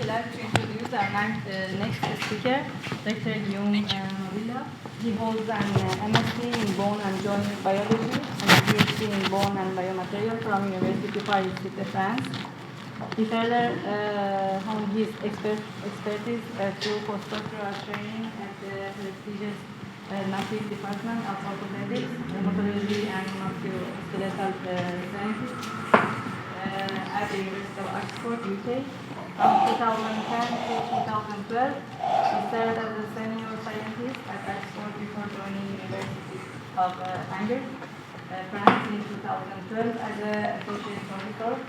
would like to introduce our next speaker, Dr. Guillaume Mabilla. He holds an MSc in Bone and Joint Biology and a PhD in Bone and Biomaterial from University Paris-Sud de France. He further honed his expertise through postdoctoral training at the prestigious Nassif Department of Orthopedics, Rheumatology and Musculoskeletal Sciences at the University of Oxford, UK. From 2010 to 2012, he served as a senior scientist at Oxford before joining University of Angers, France in 2012 as an associate professor.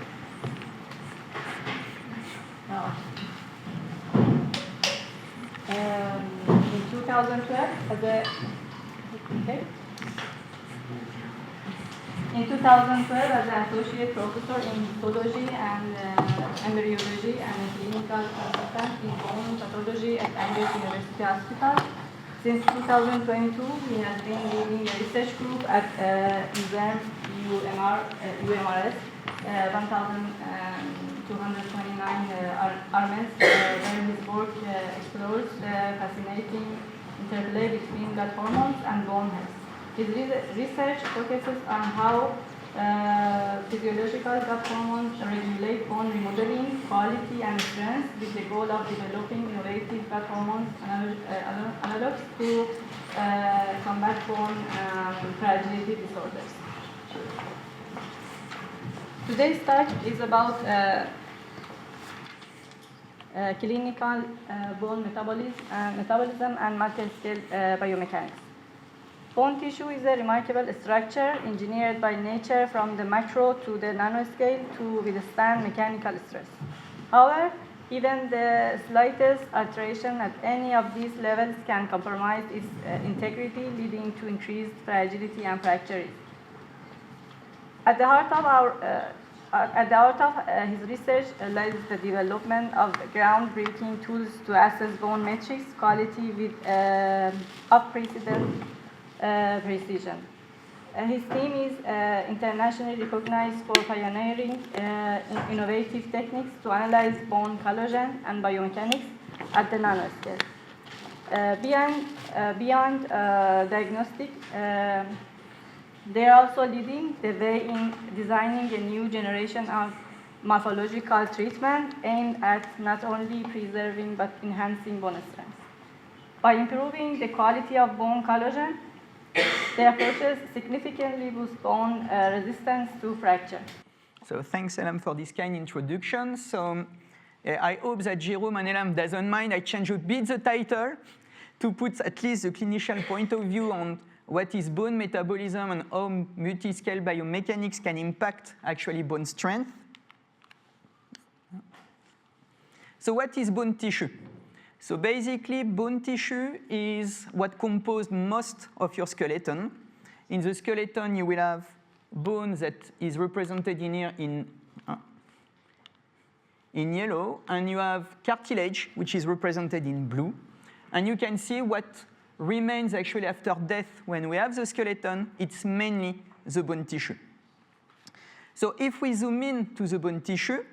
In 2012, as an associate professor in histology and embryology and a clinical consultant in bone pathology at Angers University Hospital. Since 2022, he has been leading a research group at UMRS 1229 Armens, where his work explores the fascinating interplay between gut hormones and bone health. His research focuses on how physiological gut hormones regulate bone remodeling, quality, and strength, with the goal of developing innovative gut hormones analogs to combat bone fragility disorders. Today's talk is about clinical bone metabolism and macro-scale biomechanics. Bone tissue is a remarkable structure engineered by nature from the macro to the nanoscale to withstand mechanical stress. However, even the slightest alteration at any of these levels can compromise its integrity, leading to increased fragility and fracture risk. At the heart of his research lies the development of groundbreaking tools to assess bone matrix quality with unprecedented precision. His team is internationally recognized for pioneering innovative techniques to analyze bone collagen and biomechanics at the nanoscale. Beyond diagnostic, they are also leading the way in designing a new generation of morphological treatment aimed at not only preserving but enhancing bone strength. By improving the quality of bone collagen, their approaches significantly boost bone resistance to fracture. So thanks, Elam, for this kind introduction. So I hope that Jerome and Elam doesn't mind. I change a bit the title to put at least the clinician point of view on what is bone metabolism and how multi-scale biomechanics can impact actually bone strength. So what is bone tissue? So basically, bone tissue is what composes most of your skeleton. In the skeleton, you will have bone that is represented in here in yellow, and you have cartilage, which is represented in blue. And you can see what remains actually after death when we have the skeleton. It's mainly the bone tissue. So if we zoom in to the bone tissue,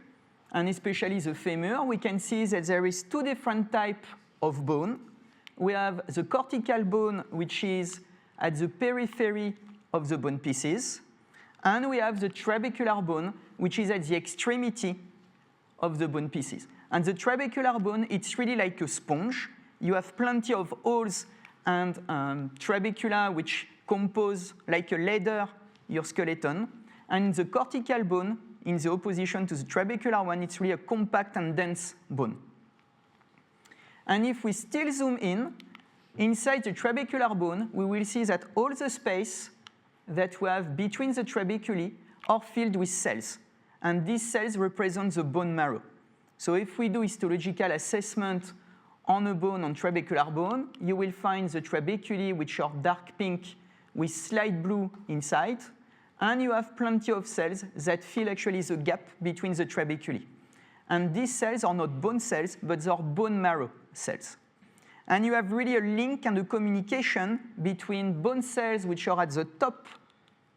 and especially the femur, we can see that there is two different types of bone. We have the cortical bone, which is at the periphery of the bone pieces, and we have the trabecular bone, which is at the extremity of the bone pieces. And the trabecular bone, it's really like a sponge. You have plenty of holes and trabecula, which compose like a ladder your skeleton. And the cortical bone, in the opposition to the trabecular one, it's really a compact and dense bone. And if we still zoom in, inside the trabecular bone, we will see that all the space that we have between the trabeculae are filled with cells. And these cells represent the bone marrow. So if we do histological assessment on a bone, on trabecular bone, you will find the trabeculae, which are dark pink with slight blue inside. And you have plenty of cells that fill actually the gap between the trabeculae. And these cells are not bone cells, but they are bone marrow cells. And you have really a link and a communication between bone cells, which are at the top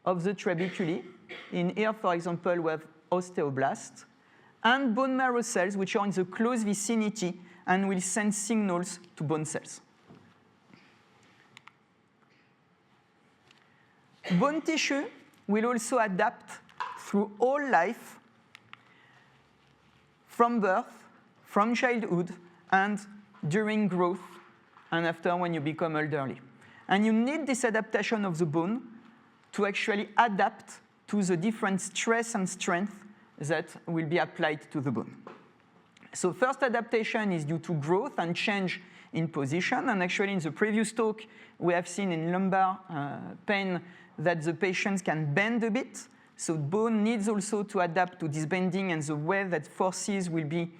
of the trabeculae. In here, for example, we have osteoblasts, and bone marrow cells, which are in the close vicinity and will send signals to bone cells. Bone tissue will also adapt through all life, from birth, from childhood, and during growth, and after when you become elderly. And you need this adaptation of the bone to actually adapt to the different stress and strength that will be applied to the bone. So first adaptation is due to growth and change in position. And actually in the previous talk, we have seen in lumbar pain that the patients can bend a bit. So bone needs also to adapt to this bending and the way that forces will be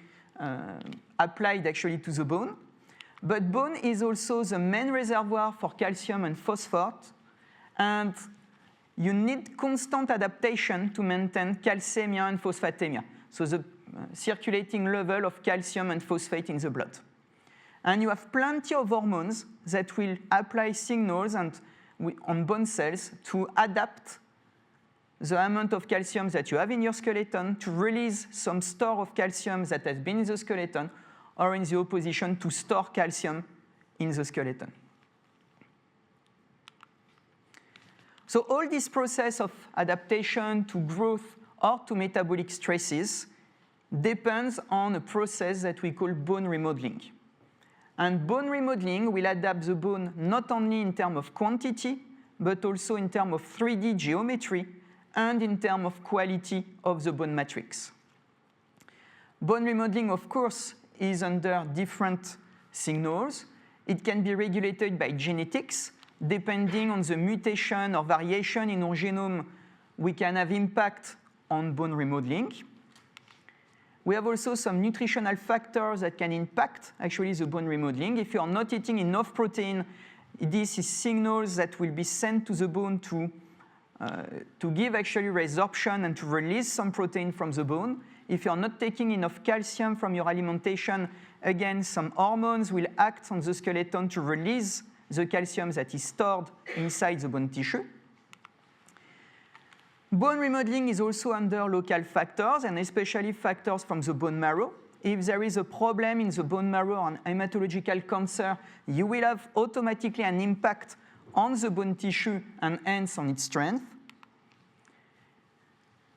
applied actually to the bone. But bone is also the main reservoir for calcium and phosphate. And you need constant adaptation to maintain calcemia and phosphatemia, so the circulating level of calcium and phosphate in the blood. And you have plenty of hormones that will apply signals on bone cells to adapt the amount of calcium that you have in your skeleton, to release some store of calcium that has been in the skeleton, or in the opposition, to store calcium in the skeleton. So all this process of adaptation to growth or to metabolic stresses depends on a process that we call bone remodeling. And bone remodeling will adapt the bone not only in terms of quantity, but also in terms of 3D geometry and in terms of quality of the bone matrix. Bone remodeling, of course, is under different signals. It can be regulated by genetics. Depending on the mutation or variation in our genome, we can have impact on bone remodeling. We have also some nutritional factors that can impact actually the bone remodeling. If you are not eating enough protein, this is signals that will be sent to the bone to give actually resorption and to release some protein from the bone. If you are not taking enough calcium from your alimentation, again, some hormones will act on the skeleton to release the calcium that is stored inside the bone tissue. Bone remodeling is also under local factors, and especially factors from the bone marrow. If there is a problem in the bone marrow on hematological cancer, you will have automatically an impact on the bone tissue and hence on its strength.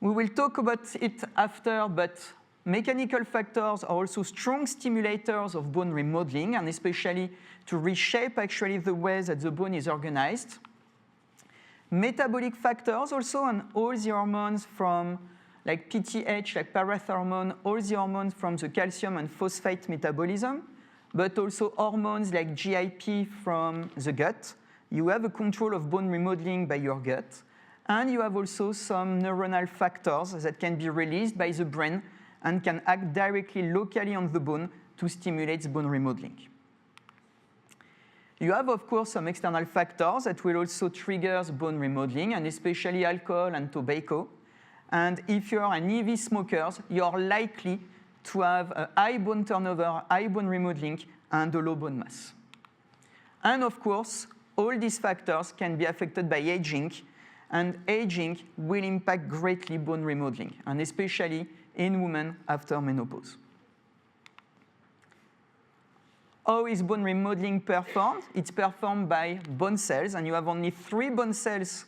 We will talk about it after, but mechanical factors are also strong stimulators of bone remodeling, and especially to reshape actually the way that the bone is organized. Metabolic factors also, and all the hormones from like PTH, like parathormone, all the hormones from the calcium and phosphate metabolism, but also hormones like GIP from the gut. You have a control of bone remodeling by your gut, and you have also some neuronal factors that can be released by the brain and can act directly locally on the bone to stimulate bone remodeling. You have, of course, some external factors that will also trigger bone remodeling, and especially alcohol and tobacco. And if you are an EV smoker, you are likely to have a high bone turnover, high bone remodeling, and a low bone mass. And of course, all these factors can be affected by aging, and aging will impact greatly bone remodeling, and especially in women after menopause. How is bone remodeling performed? It's performed by bone cells, and you have only 3 bone cells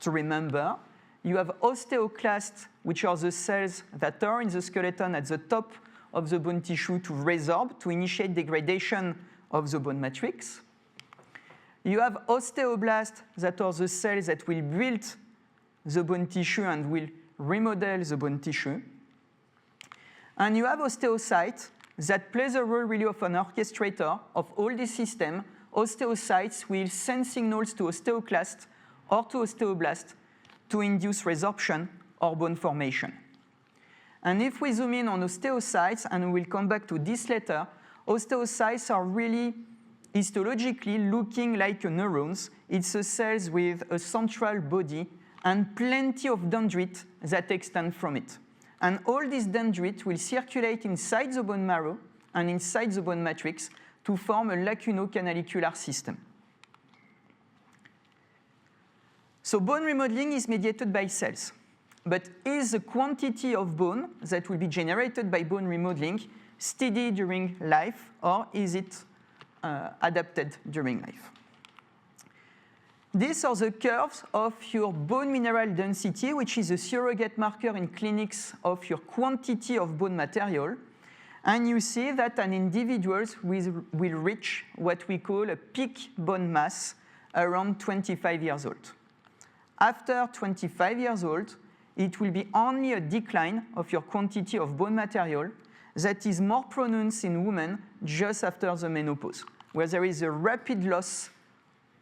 to remember. You have osteoclasts, which are the cells that are in the skeleton at the top of the bone tissue to resorb, to initiate degradation of the bone matrix. You have osteoblasts, that are the cells that will build the bone tissue and will remodel the bone tissue. And you have osteocytes that plays a role really of an orchestrator of all this system. Osteocytes will send signals to osteoclasts or to osteoblasts to induce resorption or bone formation. And if we zoom in on osteocytes, and we'll come back to this later, osteocytes are really histologically looking like neurons. It's a cells with a central body and plenty of dendrites that extend from it. And all these dendrites will circulate inside the bone marrow and inside the bone matrix to form a lacuno-canalicular system. So bone remodeling is mediated by cells. But is the quantity of bone that will be generated by bone remodeling steady during life, or is it adapted during life? These are the curves of your bone mineral density, which is a surrogate marker in clinics of your quantity of bone material. And you see that an individual will reach what we call a peak bone mass around 25 years old. After 25 years old, it will be only a decline of your quantity of bone material that is more pronounced in women just after the menopause, where there is a rapid loss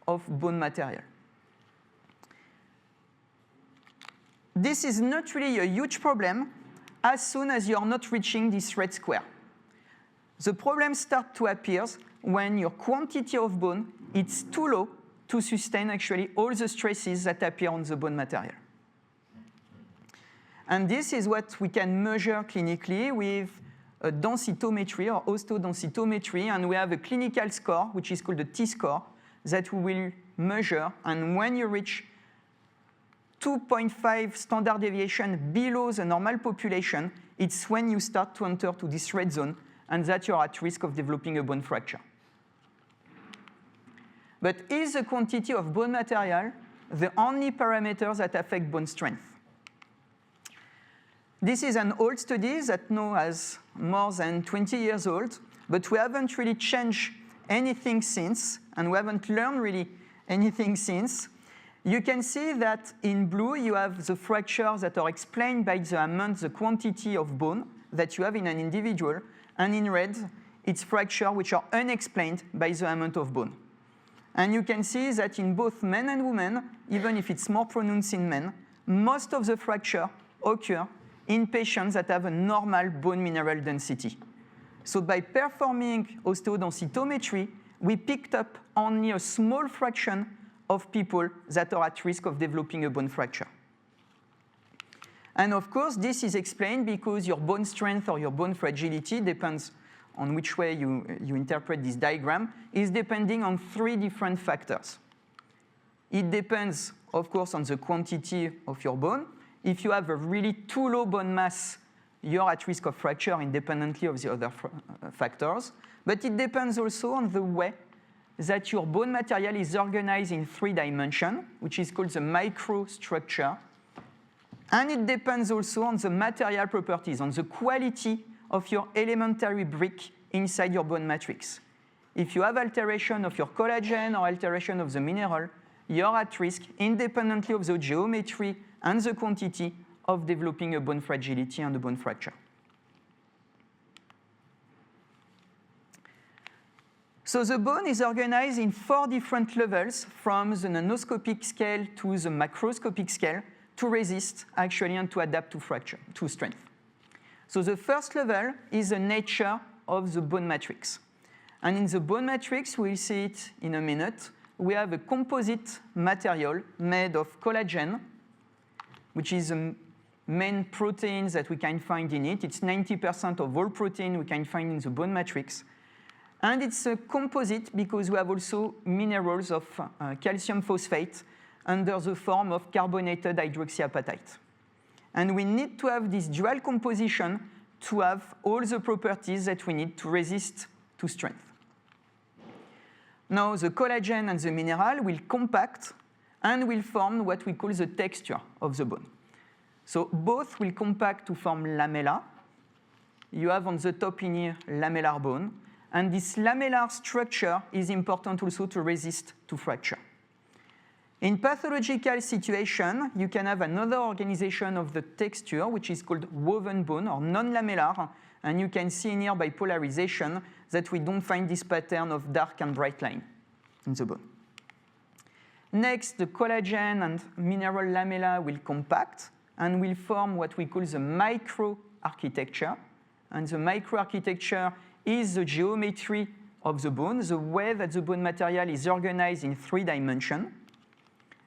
of bone material. This is not really a huge problem as soon as you are not reaching this red square. The problem starts to appear when your quantity of bone is too low to sustain actually all the stresses that appear on the bone material. And this is what we can measure clinically with a densitometry or osteodensitometry, and we have a clinical score, which is called the T-score, that we will measure, and when you reach 2.5 standard deviation below the normal population, it's when you start to enter to this red zone, and that you're at risk of developing a bone fracture. But is the quantity of bone material the only parameter that affect bone strength? This is an old study that now has more than 20 years old, but we haven't really changed anything since, and we haven't learned really anything since. You can see that in blue you have the fractures that are explained by the amount, the quantity of bone that you have in an individual, and in red it's fractures which are unexplained by the amount of bone. And you can see that in both men and women, even if it's more pronounced in men, most of the fractures occur in patients that have a normal bone mineral density. So by performing osteodensitometry, we picked up only a small fraction of people that are at risk of developing a bone fracture. And of course, this is explained because your bone strength or your bone fragility depends on which way you interpret this diagram, is depending on 3 different factors. It depends, of course, on the quantity of your bone. If you have a really too low bone mass, you're at risk of fracture independently of the other factors. But it depends also on the way that your bone material is organized in 3 dimensions, which is called the microstructure. And it depends also on the material properties, on the quality of your elementary brick inside your bone matrix. If you have alteration of your collagen or alteration of the mineral, you're at risk, independently of the geometry and the quantity, of developing a bone fragility and a bone fracture. So the bone is organized in 4 different levels, from the nanoscopic scale to the macroscopic scale, to resist actually and to adapt to fracture, to strength. So the first level is the nature of the bone matrix. And in the bone matrix, we'll see it in a minute, we have a composite material made of collagen, which is the main proteins that we can find in it. It's 90% of all protein we can find in the bone matrix. And it's a composite because we have also minerals of calcium phosphate under the form of carbonated hydroxyapatite. And we need to have this dual composition to have all the properties that we need to resist to strength. Now, the collagen and the mineral will compact and will form what we call the texture of the bone. So both will compact to form lamella. You have on the top in here lamellar bone, and this lamellar structure is important also to resist to fracture. In pathological situation, you can have another organization of the texture, which is called woven bone or non-lamellar, and you can see in here by polarization that we don't find this pattern of dark and bright line in the bone. Next, the collagen and mineral lamella will compact and will form what we call the microarchitecture. And the microarchitecture is the geometry of the bone, the way that the bone material is organized in 3 dimensions.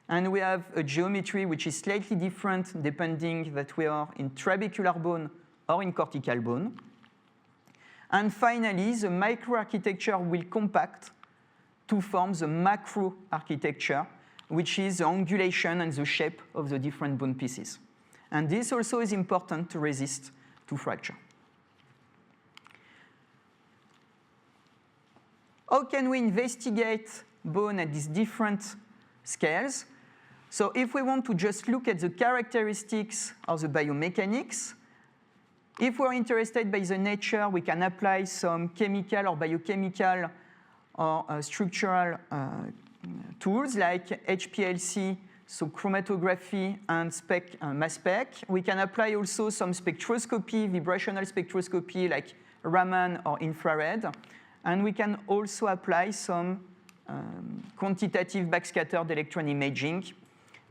And we have a geometry which is slightly different depending that we are in trabecular bone or in cortical bone. And finally, the microarchitecture will compact to form the macroarchitecture, which is the angulation and the shape of the different bone pieces. And this also is important to resist to fracture. How can we investigate bone at these different scales? So if we want to just look at the characteristics of the biomechanics, if we're interested by the nature, we can apply some chemical or biochemical or structural tools like HPLC, so chromatography and mass spec. We can apply also some spectroscopy, vibrational spectroscopy like Raman or infrared. And we can also apply some quantitative backscattered electron imaging,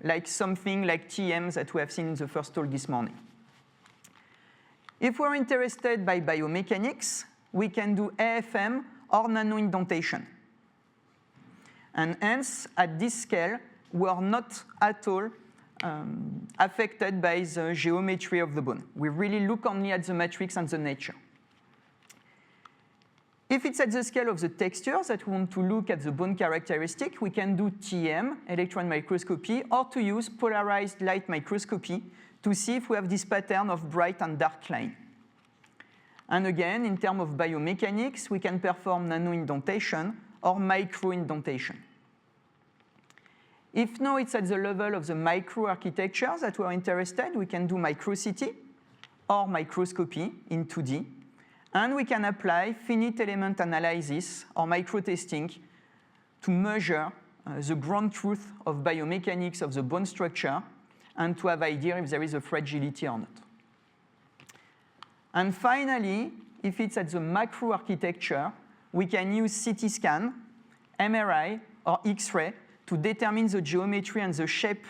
like something like TEM that we have seen in the first talk this morning. If we're interested by biomechanics, we can do AFM or nanoindentation. And hence, at this scale, we are not at all affected by the geometry of the bone. We really look only at the matrix and the nature. If it's at the scale of the textures that we want to look at the bone characteristic, we can do TEM, electron microscopy, or to use polarized light microscopy to see if we have this pattern of bright and dark line. And again, in terms of biomechanics, we can perform nanoindentation or microindentation. If now it's at the level of the microarchitecture that we're interested, we can do microCT or microscopy in 2D. And we can apply finite element analysis or microtesting to measure the ground truth of biomechanics of the bone structure and to have an idea if there is a fragility or not. And finally, if it's at the macro architecture, we can use CT scan, MRI, or X-ray to determine the geometry and the shape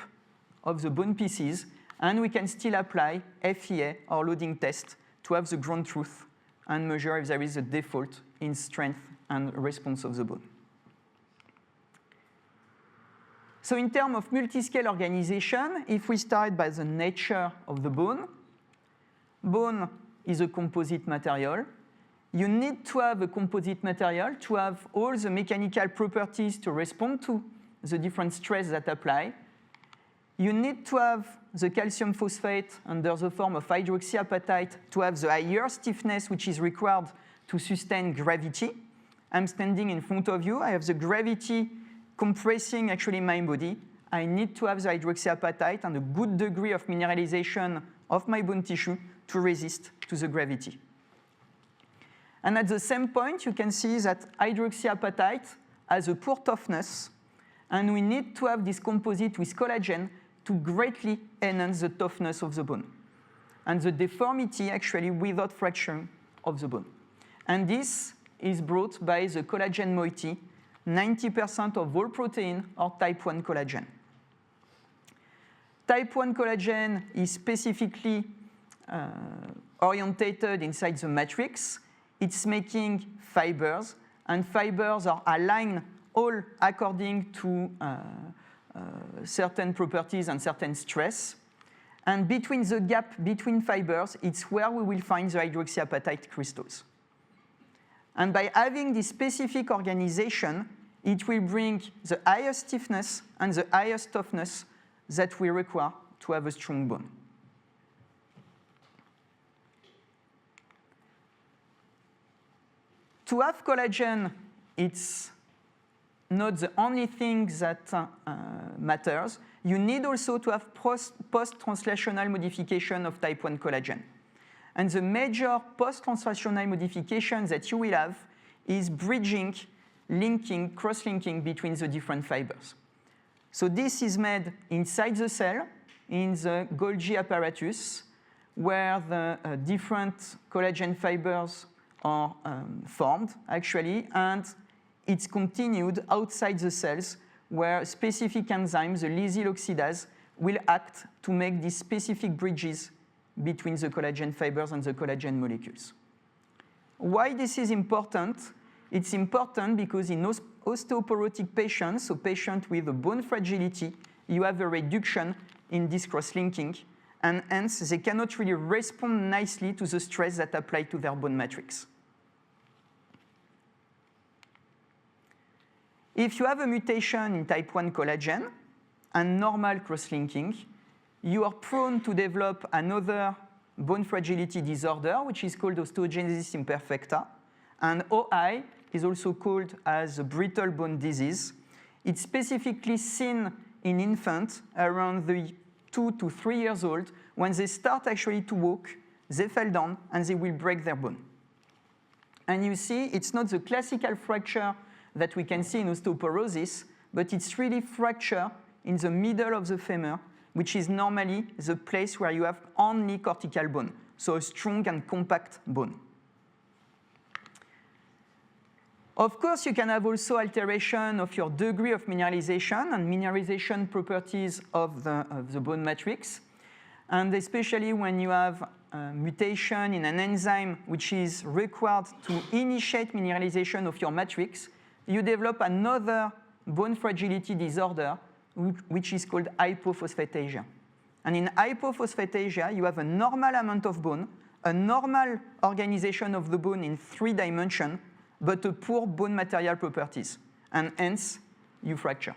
of the bone pieces, and we can still apply FEA or loading test to have the ground truth and measure if there is a default in strength and response of the bone. So in terms of multi-scale organization, if we start by the nature of the bone, bone is a composite material. You need to have a composite material to have all the mechanical properties to respond to the different stress that apply. You need to have the calcium phosphate under the form of hydroxyapatite to have the higher stiffness which is required to sustain gravity. I'm standing in front of you. I have the gravity compressing actually my body. I need to have the hydroxyapatite and a good degree of mineralization of my bone tissue to resist to the gravity. And at the same point, you can see that hydroxyapatite has a poor toughness, and we need to have this composite with collagen to greatly enhance the toughness of the bone and the deformity actually without fracture of the bone. And this is brought by the collagen moiety, 90% of all protein or type 1 collagen. Type 1 collagen is specifically orientated inside the matrix. It's making fibers, and fibers are aligned all according to certain properties and certain stress. And between the gap between fibers, it's where we will find the hydroxyapatite crystals. And by having this specific organization, it will bring the highest stiffness and the highest toughness that we require to have a strong bone. To have collagen, it's not the only thing that matters. You need also to have post-translational modification of type 1 collagen. And the major post-translational modification that you will have is bridging, linking, cross-linking between the different fibers. So this is made inside the cell, in the Golgi apparatus, where the different collagen fibers are formed, actually, and it's continued outside the cells, where specific enzymes, the lysyl oxidase, will act to make these specific bridges between the collagen fibers and the collagen molecules. Why this is important? It's important because in osteoporotic patients, so patients with a bone fragility, you have a reduction in this cross-linking, and hence they cannot really respond nicely to the stress that apply to their bone matrix. If you have a mutation in type 1 collagen and normal cross-linking, you are prone to develop another bone fragility disorder, which is called osteogenesis imperfecta. And OI is also called as a brittle bone disease. It's specifically seen in infants around the 2 to 3 years old. When they start actually to walk, they fall down and they will break their bone. And you see, it's not the classical fracture that we can see in osteoporosis, but it's really fracture in the middle of the femur, which is normally the place where you have only cortical bone, so a strong and compact bone. Of course, you can have also alteration of your degree of mineralization and mineralization properties of the bone matrix, and especially when you have mutation in an enzyme which is required to initiate mineralization of your matrix, you develop another bone fragility disorder, which is called hypophosphatasia. And in hypophosphatasia, you have a normal amount of bone, a normal organization of the bone in 3 dimensions, but a poor bone material properties, and hence you fracture.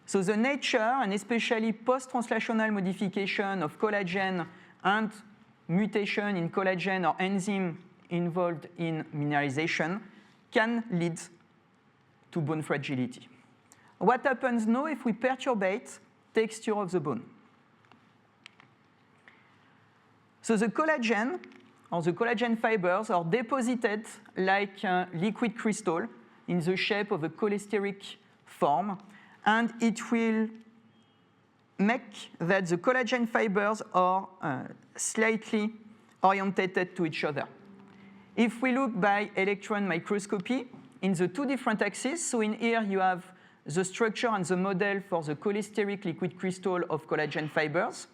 So the nature, and especially post-translational modification of collagen and mutation in collagen or enzyme involved in mineralization, can lead to bone fragility. What happens now if we perturbate texture of the bone? So the collagen, or the collagen fibers, are deposited like a liquid crystal in the shape of a cholesteric form, and it will make that the collagen fibers are slightly orientated to each other. If we look by electron microscopy in the 2 different axes, so in here you have the structure and the model for the cholesteric liquid crystal of collagen fibers.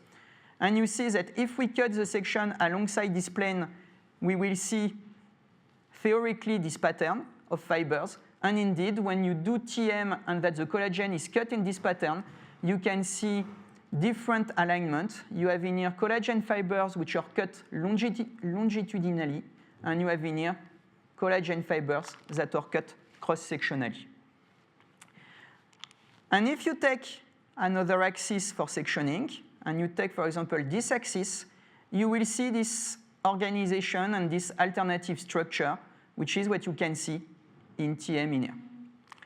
And you see that if we cut the section alongside this plane, we will see theoretically this pattern of fibers. And indeed, when you do TM and that the collagen is cut in this pattern, you can see different alignment. You have in here collagen fibers which are cut longitudinally, and you have in here collagen fibers that are cut cross-sectionally. And if you take another axis for sectioning, and you take, for example, this axis, you will see this organization and this alternative structure, which is what you can see in TM in here.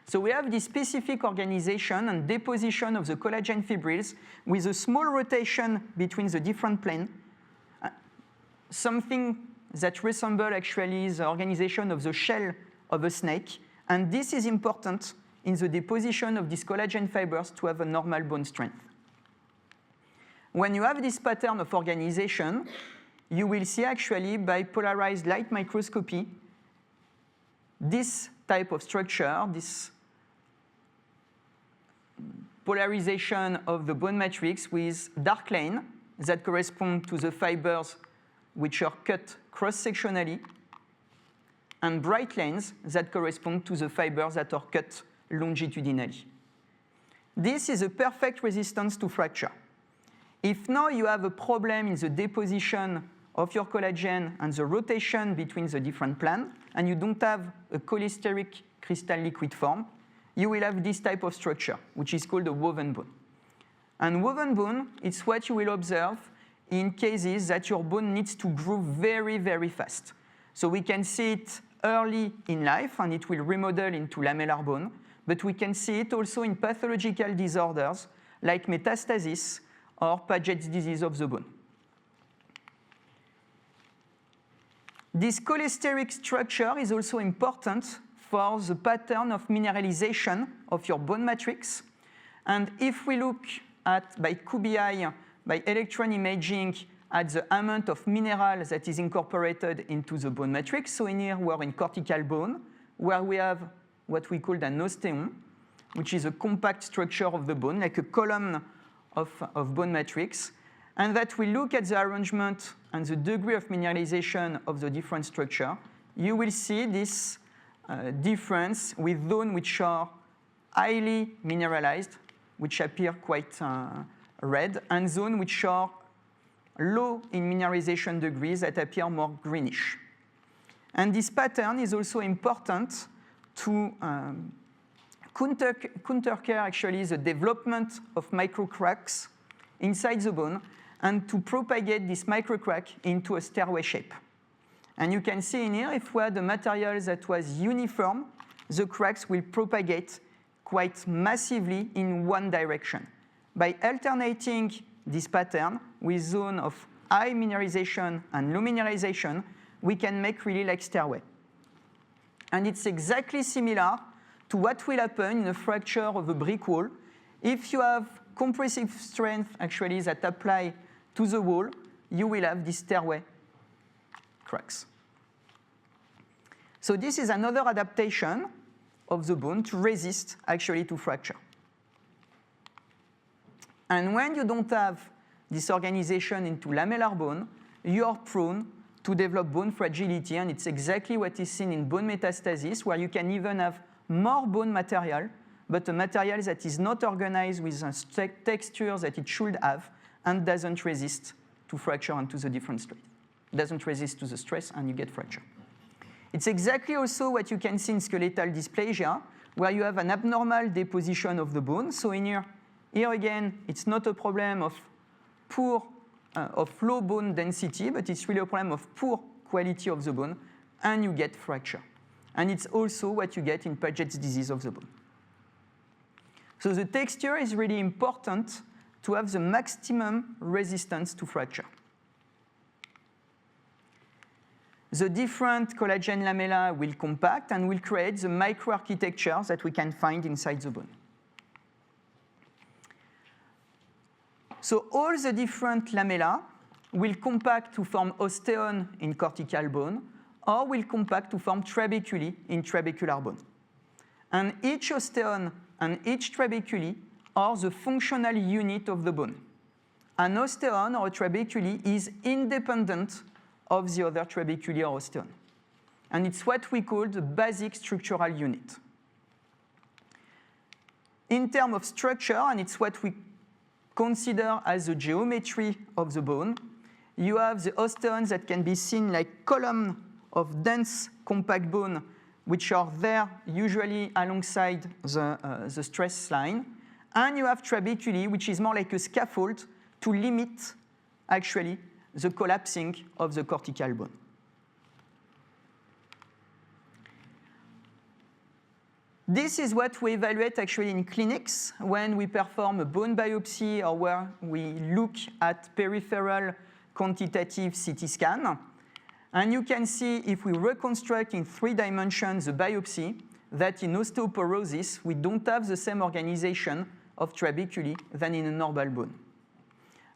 So we have this specific organization and deposition of the collagen fibrils with a small rotation between the different planes, something that resembles actually the organization of the shell of a snake. And this is important in the deposition of these collagen fibers to have a normal bone strength. When you have this pattern of organization, you will see actually by polarized light microscopy this type of structure, this polarization of the bone matrix with dark lane that correspond to the fibers which are cut cross-sectionally, and bright lanes that correspond to the fibers that are cut longitudinally. This is a perfect resistance to fracture. If now you have a problem in the deposition of your collagen and the rotation between the different planes, and you don't have a cholesteric crystal liquid form, you will have this type of structure, which is called a woven bone. And woven bone is what you will observe in cases that your bone needs to grow very, very fast. So we can see it early in life, and it will remodel into lamellar bone, but we can see it also in pathological disorders like metastasis or Paget's disease of the bone. This cholesteric structure is also important for the pattern of mineralization of your bone matrix. And if we look at, by QBI, by electron imaging, at the amount of mineral that is incorporated into the bone matrix, so in here we are in cortical bone, where we have what we call an osteon, which is a compact structure of the bone, like a column of bone matrix, and that we look at the arrangement and the degree of mineralization of the different structure, you will see this difference with zones which are highly mineralized, which appear quite red, and zones which are low in mineralization degrees that appear more greenish. And this pattern is also important to countercare actually the development of microcracks inside the bone and to propagate this microcrack into a stairway shape. And you can see in here, if we had a material that was uniform, the cracks will propagate quite massively in one direction. By alternating this pattern with zone of high mineralization and low mineralization, we can make really like stairway. And it's exactly similar to what will happen in a fracture of a brick wall. If you have compressive strength actually that apply to the wall, you will have this stairway cracks. So this is another adaptation of the bone to resist actually to fracture. And when you don't have this organization into lamellar bone, you are prone to develop bone fragility, and it's exactly what is seen in bone metastasis, where you can even have more bone material, but a material that is not organized with a texture that it should have and doesn't resist to fracture and to the different stress. Doesn't resist to the stress, and you get fracture. It's exactly also what you can see in skeletal dysplasia, where you have an abnormal deposition of the bone. So in here again, it's not a problem of low bone density, but it's really a problem of poor quality of the bone, and you get fracture. And it's also what you get in Paget's disease of the bone. So the texture is really important to have the maximum resistance to fracture. The different collagen lamella will compact and will create the microarchitecture that we can find inside the bone. So all the different lamella will compact to form osteon in cortical bone, or will compact to form trabeculae in trabecular bone. And each osteon and each trabeculae are the functional unit of the bone. An osteon or a trabeculae is independent of the other trabeculae or osteon. And it's what we call the basic structural unit. In terms of structure, and it's what we consider as the geometry of the bone, you have the osteons that can be seen like columns of dense compact bone, which are there usually alongside the stress line. And you have trabeculae, which is more like a scaffold to limit actually the collapsing of the cortical bone. This is what we evaluate actually in clinics when we perform a bone biopsy or where we look at peripheral quantitative CT scan. And you can see if we reconstruct in 3 dimensions the biopsy, that in osteoporosis, we don't have the same organization of trabeculae than in a normal bone.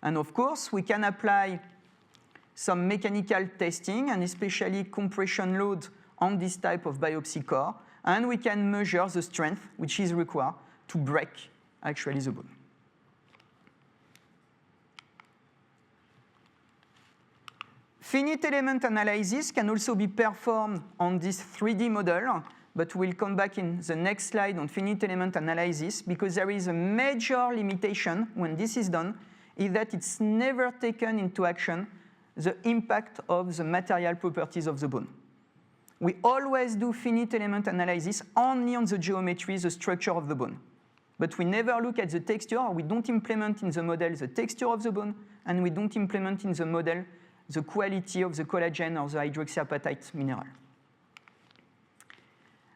And of course, we can apply some mechanical testing and especially compression load on this type of biopsy core, and we can measure the strength which is required to break actually the bone. Finite element analysis can also be performed on this 3D model, but we'll come back in the next slide on finite element analysis, because there is a major limitation when this is done, is that it's never taken into action the impact of the material properties of the bone. We always do finite element analysis only on the geometry, the structure of the bone. But we never look at the texture, or we don't implement in the model the texture of the bone, and we don't implement in the model the quality of the collagen or the hydroxyapatite mineral.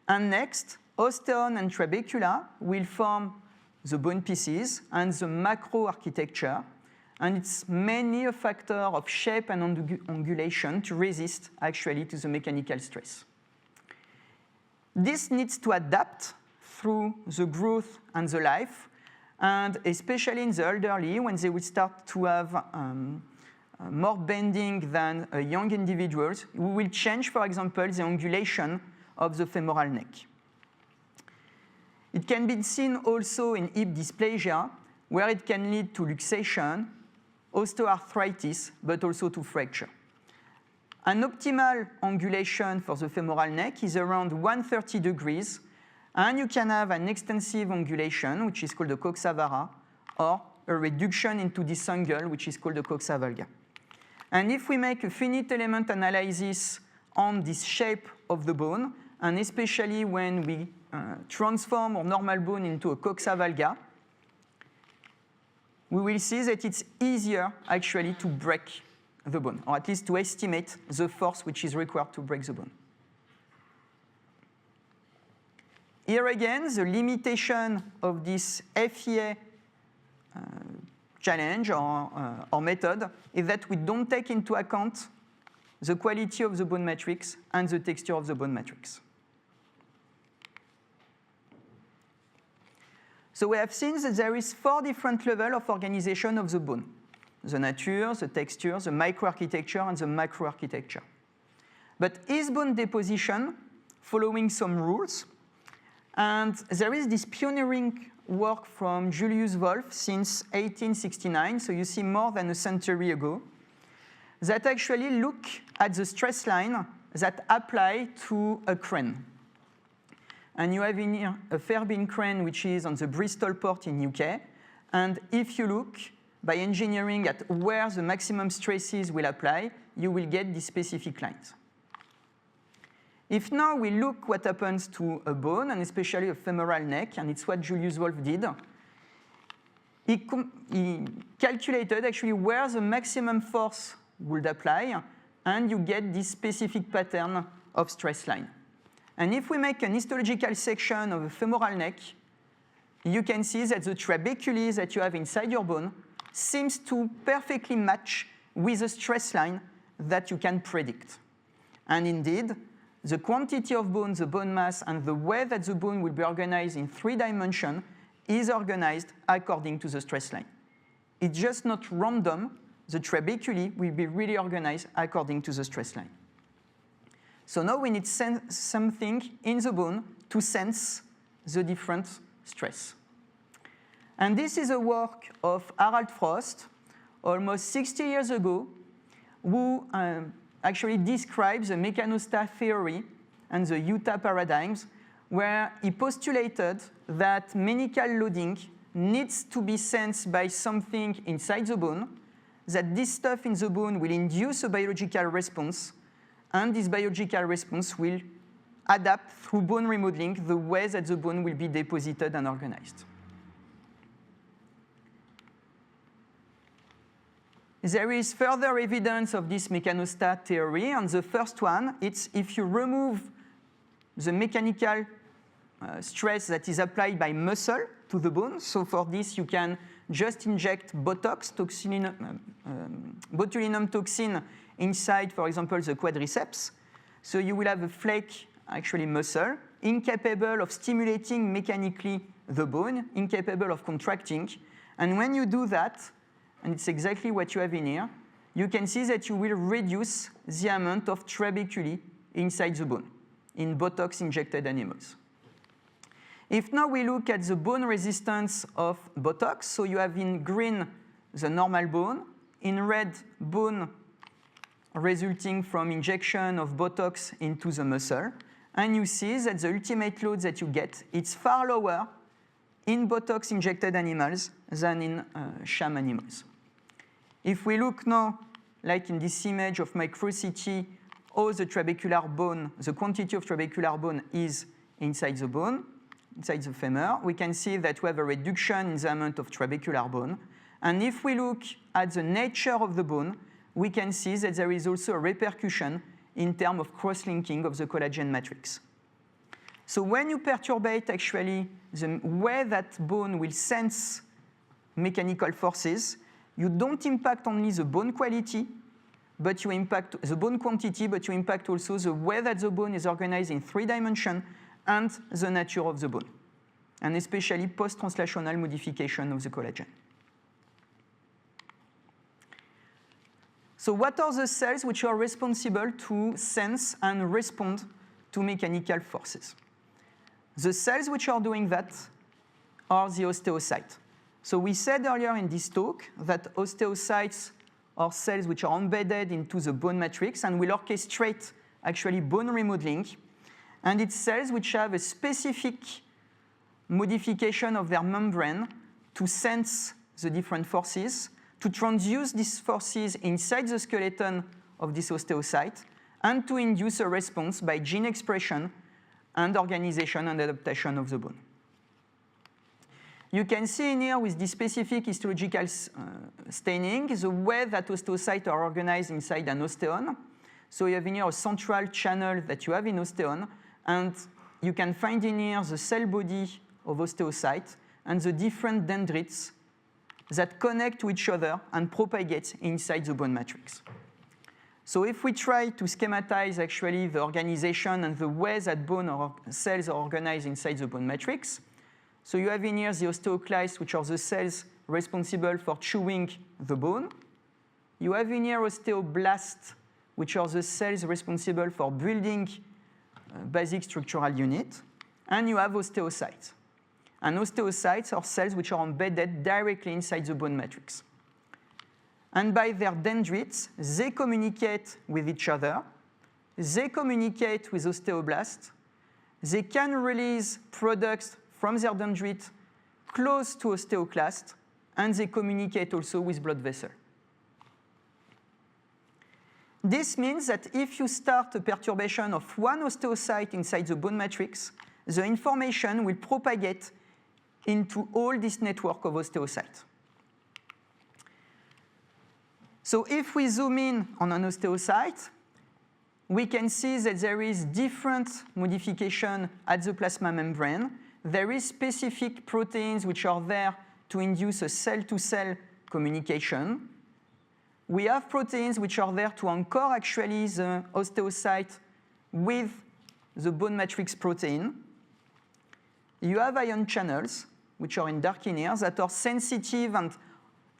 And next, osteon and trabecula will form the bone pieces and the macro architecture, and it's mainly a factor of shape and angulation to resist actually to the mechanical stress. This needs to adapt through the growth and the life, and especially in the elderly, when they will start to have more bending than young individuals, we will change, for example, the angulation of the femoral neck. It can be seen also in hip dysplasia, where it can lead to luxation, osteoarthritis, but also to fracture. An optimal angulation for the femoral neck is around 130 degrees, and you can have an extensive angulation, which is called the coxa vara, or a reduction into this angle, which is called the coxa valga. And if we make a finite element analysis on this shape of the bone, and especially when we transform our normal bone into a coxa valga, we will see that it's easier actually to break the bone, or at least to estimate the force which is required to break the bone. Here again, the limitation of this FEA challenge or method is that we don't take into account the quality of the bone matrix and the texture of the bone matrix. So we have seen that there is 4 different levels of organization of the bone: the nature, the texture, the microarchitecture, and the macroarchitecture. But is bone deposition following some rules? And there is this pioneering work from Julius Wolff since 1869, so you see more than a century ago, that actually look at the stress line that apply to a crane. And you have in here a Fairbairn crane, which is on the Bristol port in UK. And if you look by engineering at where the maximum stresses will apply, you will get these specific lines. If now we look what happens to a bone, and especially a femoral neck, and it's what Julius Wolff did, he calculated actually where the maximum force would apply, and you get this specific pattern of stress line. And if we make an histological section of a femoral neck, you can see that the trabeculae that you have inside your bone seems to perfectly match with the stress line that you can predict. And indeed, the quantity of bone, the bone mass, and the way that the bone will be organized in 3 dimensions is organized according to the stress line. It's just not random. The trabeculae will be really organized according to the stress line. So now we need something in the bone to sense the different stress. And this is a work of Harald Frost, almost 60 years ago, who actually describes the mechanostat theory and the Utah paradigms, where he postulated that mechanical loading needs to be sensed by something inside the bone, that this stuff in the bone will induce a biological response, and this biological response will adapt through bone remodeling the way that the bone will be deposited and organized. There is further evidence of this mechanostat theory, and the first one, it's if you remove the mechanical stress that is applied by muscle to the bone. So for this, you can just inject Botox, botulinum toxin, inside, for example, the quadriceps. So you will have a flake, actually muscle, incapable of stimulating mechanically the bone, incapable of contracting. And when you do that, and it's exactly what you have in here, you can see that you will reduce the amount of trabeculae inside the bone in Botox-injected animals. If now we look at the bone resistance of Botox, so you have in green the normal bone, in red bone resulting from injection of Botox into the muscle, and you see that the ultimate load that you get, it's far lower in Botox-injected animals than in sham animals. If we look now, like in this image of micro-CT, how the trabecular bone, the quantity of trabecular bone is inside the bone, inside the femur, we can see that we have a reduction in the amount of trabecular bone. And if we look at the nature of the bone, we can see that there is also a repercussion in terms of cross-linking of the collagen matrix. So when you perturbate actually the way that bone will sense mechanical forces, you don't impact only the bone quality, but you impact the bone quantity, but you impact also the way that the bone is organized in 3 dimensions and the nature of the bone, and especially post-translational modification of the collagen. So what are the cells which are responsible to sense and respond to mechanical forces? The cells which are doing that are the osteocytes. So we said earlier in this talk that osteocytes are cells which are embedded into the bone matrix and will orchestrate actually bone remodeling. And it's cells which have a specific modification of their membrane to sense the different forces, to transduce these forces inside the skeleton of this osteocyte, and to induce a response by gene expression and organization and adaptation of the bone. You can see in here with the specific histological staining the way that osteocytes are organized inside an osteon. So you have in here a central channel that you have in osteon, and you can find in here the cell body of osteocyte and the different dendrites that connect to each other and propagate inside the bone matrix. So if we try to schematize actually the organization and the way that bone or cells are organized inside the bone matrix, so you have in here the osteoclasts, which are the cells responsible for chewing the bone. You have in here osteoblasts, which are the cells responsible for building basic structural unit. And you have osteocytes. And osteocytes are cells which are embedded directly inside the bone matrix. And by their dendrites, they communicate with each other. They communicate with osteoblasts. They can release products from their dendrite close to osteoclast, and they communicate also with blood vessels. This means that if you start a perturbation of one osteocyte inside the bone matrix, the information will propagate into all this network of osteocytes. So if we zoom in on an osteocyte, we can see that there is different modification at the plasma membrane. There is specific proteins which are there to induce a cell-to-cell communication. We have proteins which are there to anchor actually the osteocyte with the bone matrix protein. You have ion channels, which are in dark in here, that are sensitive and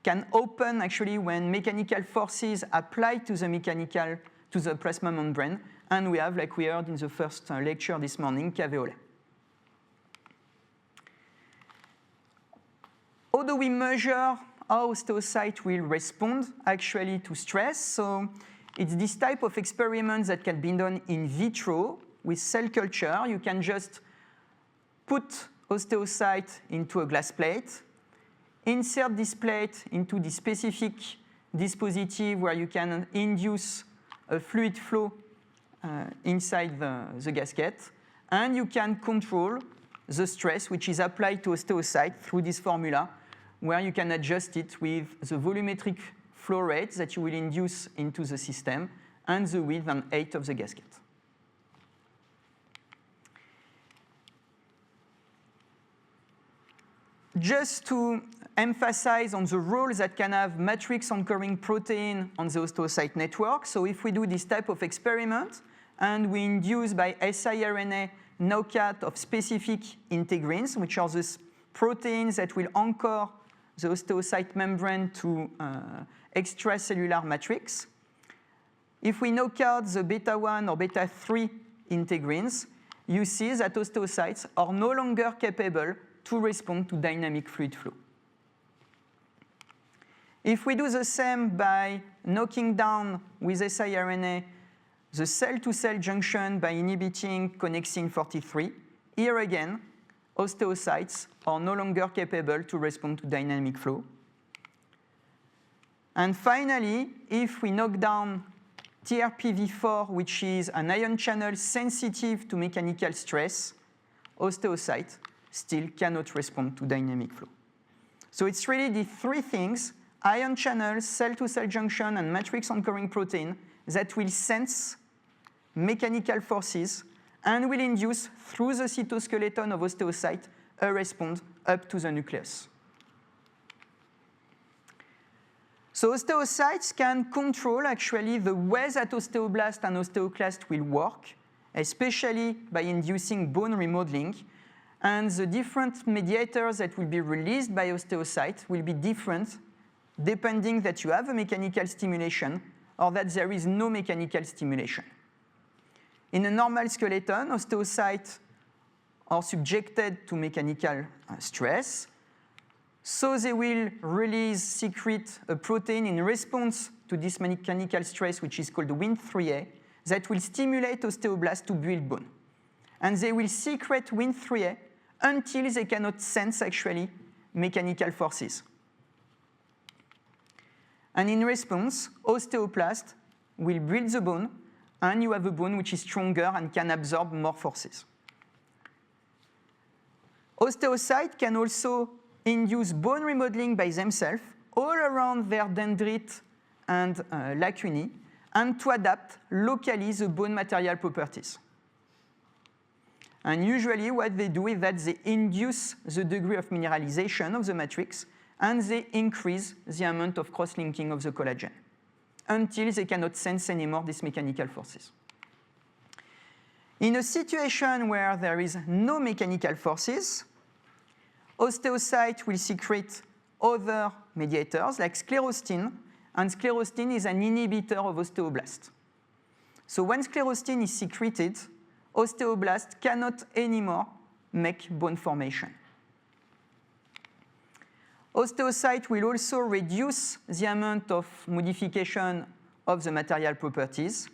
can open actually when mechanical forces apply to the plasma membrane. And we have, like we heard in the first lecture this morning, caveolae. How do we measure how osteocyte will respond actually to stress? So it's this type of experiment that can be done in vitro with cell culture. You can just put osteocyte into a glass plate, insert this plate into the specific dispositif where you can induce a fluid flow inside the gasket, and you can control the stress which is applied to osteocyte through this formula, where you can adjust it with the volumetric flow rate that you will induce into the system and the width and height of the gasket. Just to emphasize on the role that can have matrix anchoring protein on the osteocyte network, so if we do this type of experiment and we induce by siRNA knockout of specific integrins, which are these proteins that will anchor the osteocyte membrane to extracellular matrix. If we knock out the beta-1 or beta-3 integrins, you see that osteocytes are no longer capable to respond to dynamic fluid flow. If we do the same by knocking down with siRNA the cell-to-cell junction by inhibiting connexin 43, here again, osteocytes are no longer capable to respond to dynamic flow. And finally, if we knock down TRPV4, which is an ion channel sensitive to mechanical stress, osteocytes still cannot respond to dynamic flow. So it's really the three things, ion channels, cell-to-cell junction, and matrix anchoring protein, that will sense mechanical forces and will induce, through the cytoskeleton of osteocyte, a response up to the nucleus. So osteocytes can control actually the way that osteoblast and osteoclast will work, especially by inducing bone remodeling. And the different mediators that will be released by osteocyte will be different depending that you have a mechanical stimulation or that there is no mechanical stimulation. In a normal skeleton, osteocytes are subjected to mechanical stress, so they will secrete a protein in response to this mechanical stress, which is called Wnt3a, that will stimulate osteoblasts to build bone. And they will secrete Wnt3a until they cannot sense actually mechanical forces. And in response, osteoblast will build the bone, and you have a bone which is stronger and can absorb more forces. Osteocytes can also induce bone remodeling by themselves all around their dendrite and lacunae, and to adapt locally the bone material properties. And usually what they do is that they induce the degree of mineralization of the matrix, and they increase the amount of cross-linking of the collagen until they cannot sense anymore these mechanical forces. In a situation where there is no mechanical forces, osteocytes will secrete other mediators like sclerostin, and sclerostin is an inhibitor of osteoblast. So when sclerostin is secreted, osteoblast cannot anymore make bone formation. Osteocytes will also reduce the amount of modification of the material properties,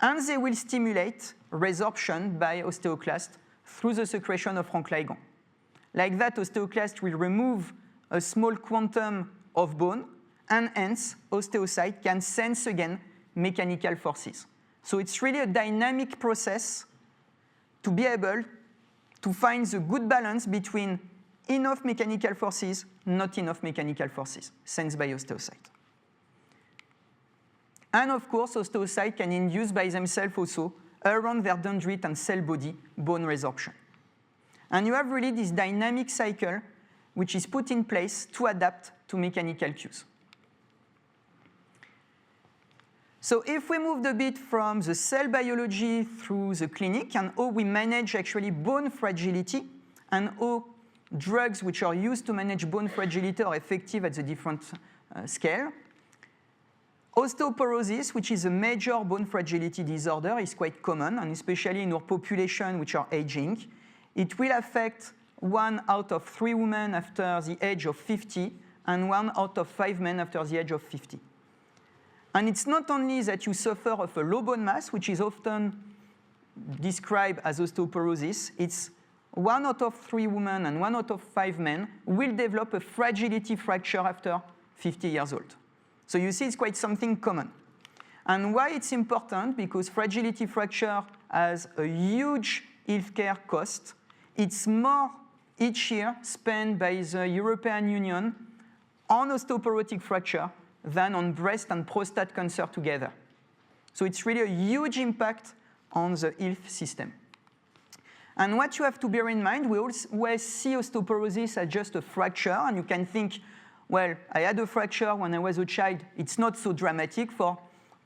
and they will stimulate resorption by osteoclast through the secretion of rank ligand. Like that, osteoclast will remove a small quantum of bone, and hence osteocyte can sense again mechanical forces. So it's really a dynamic process to be able to find the good balance between enough mechanical forces, not enough mechanical forces, sensed by osteocyte. And of course, osteocytes can induce by themselves also, around their dendrite and cell body, bone resorption. And you have really this dynamic cycle which is put in place to adapt to mechanical cues. So if we moved a bit from the cell biology through the clinic and how we manage actually bone fragility and how drugs which are used to manage bone fragility are effective at the different scale, osteoporosis, which is a major bone fragility disorder, is quite common, and especially in our population which are aging. It will affect 1 out of 3 women after the age of 50 and 1 out of 5 men after the age of 50. And it's not only that you suffer of a low bone mass, which is often described as osteoporosis, it's 1 out of 3 women and 1 out of 5 men will develop a fragility fracture after 50 years old. So you see it's quite something common. And why it's important? Because fragility fracture has a huge healthcare cost. It's more each year spent by the European Union on osteoporotic fracture than on breast and prostate cancer together. So it's really a huge impact on the health system. And what you have to bear in mind, we always see osteoporosis as just a fracture, and you can think, well, I had a fracture when I was a child, it's not so dramatic. For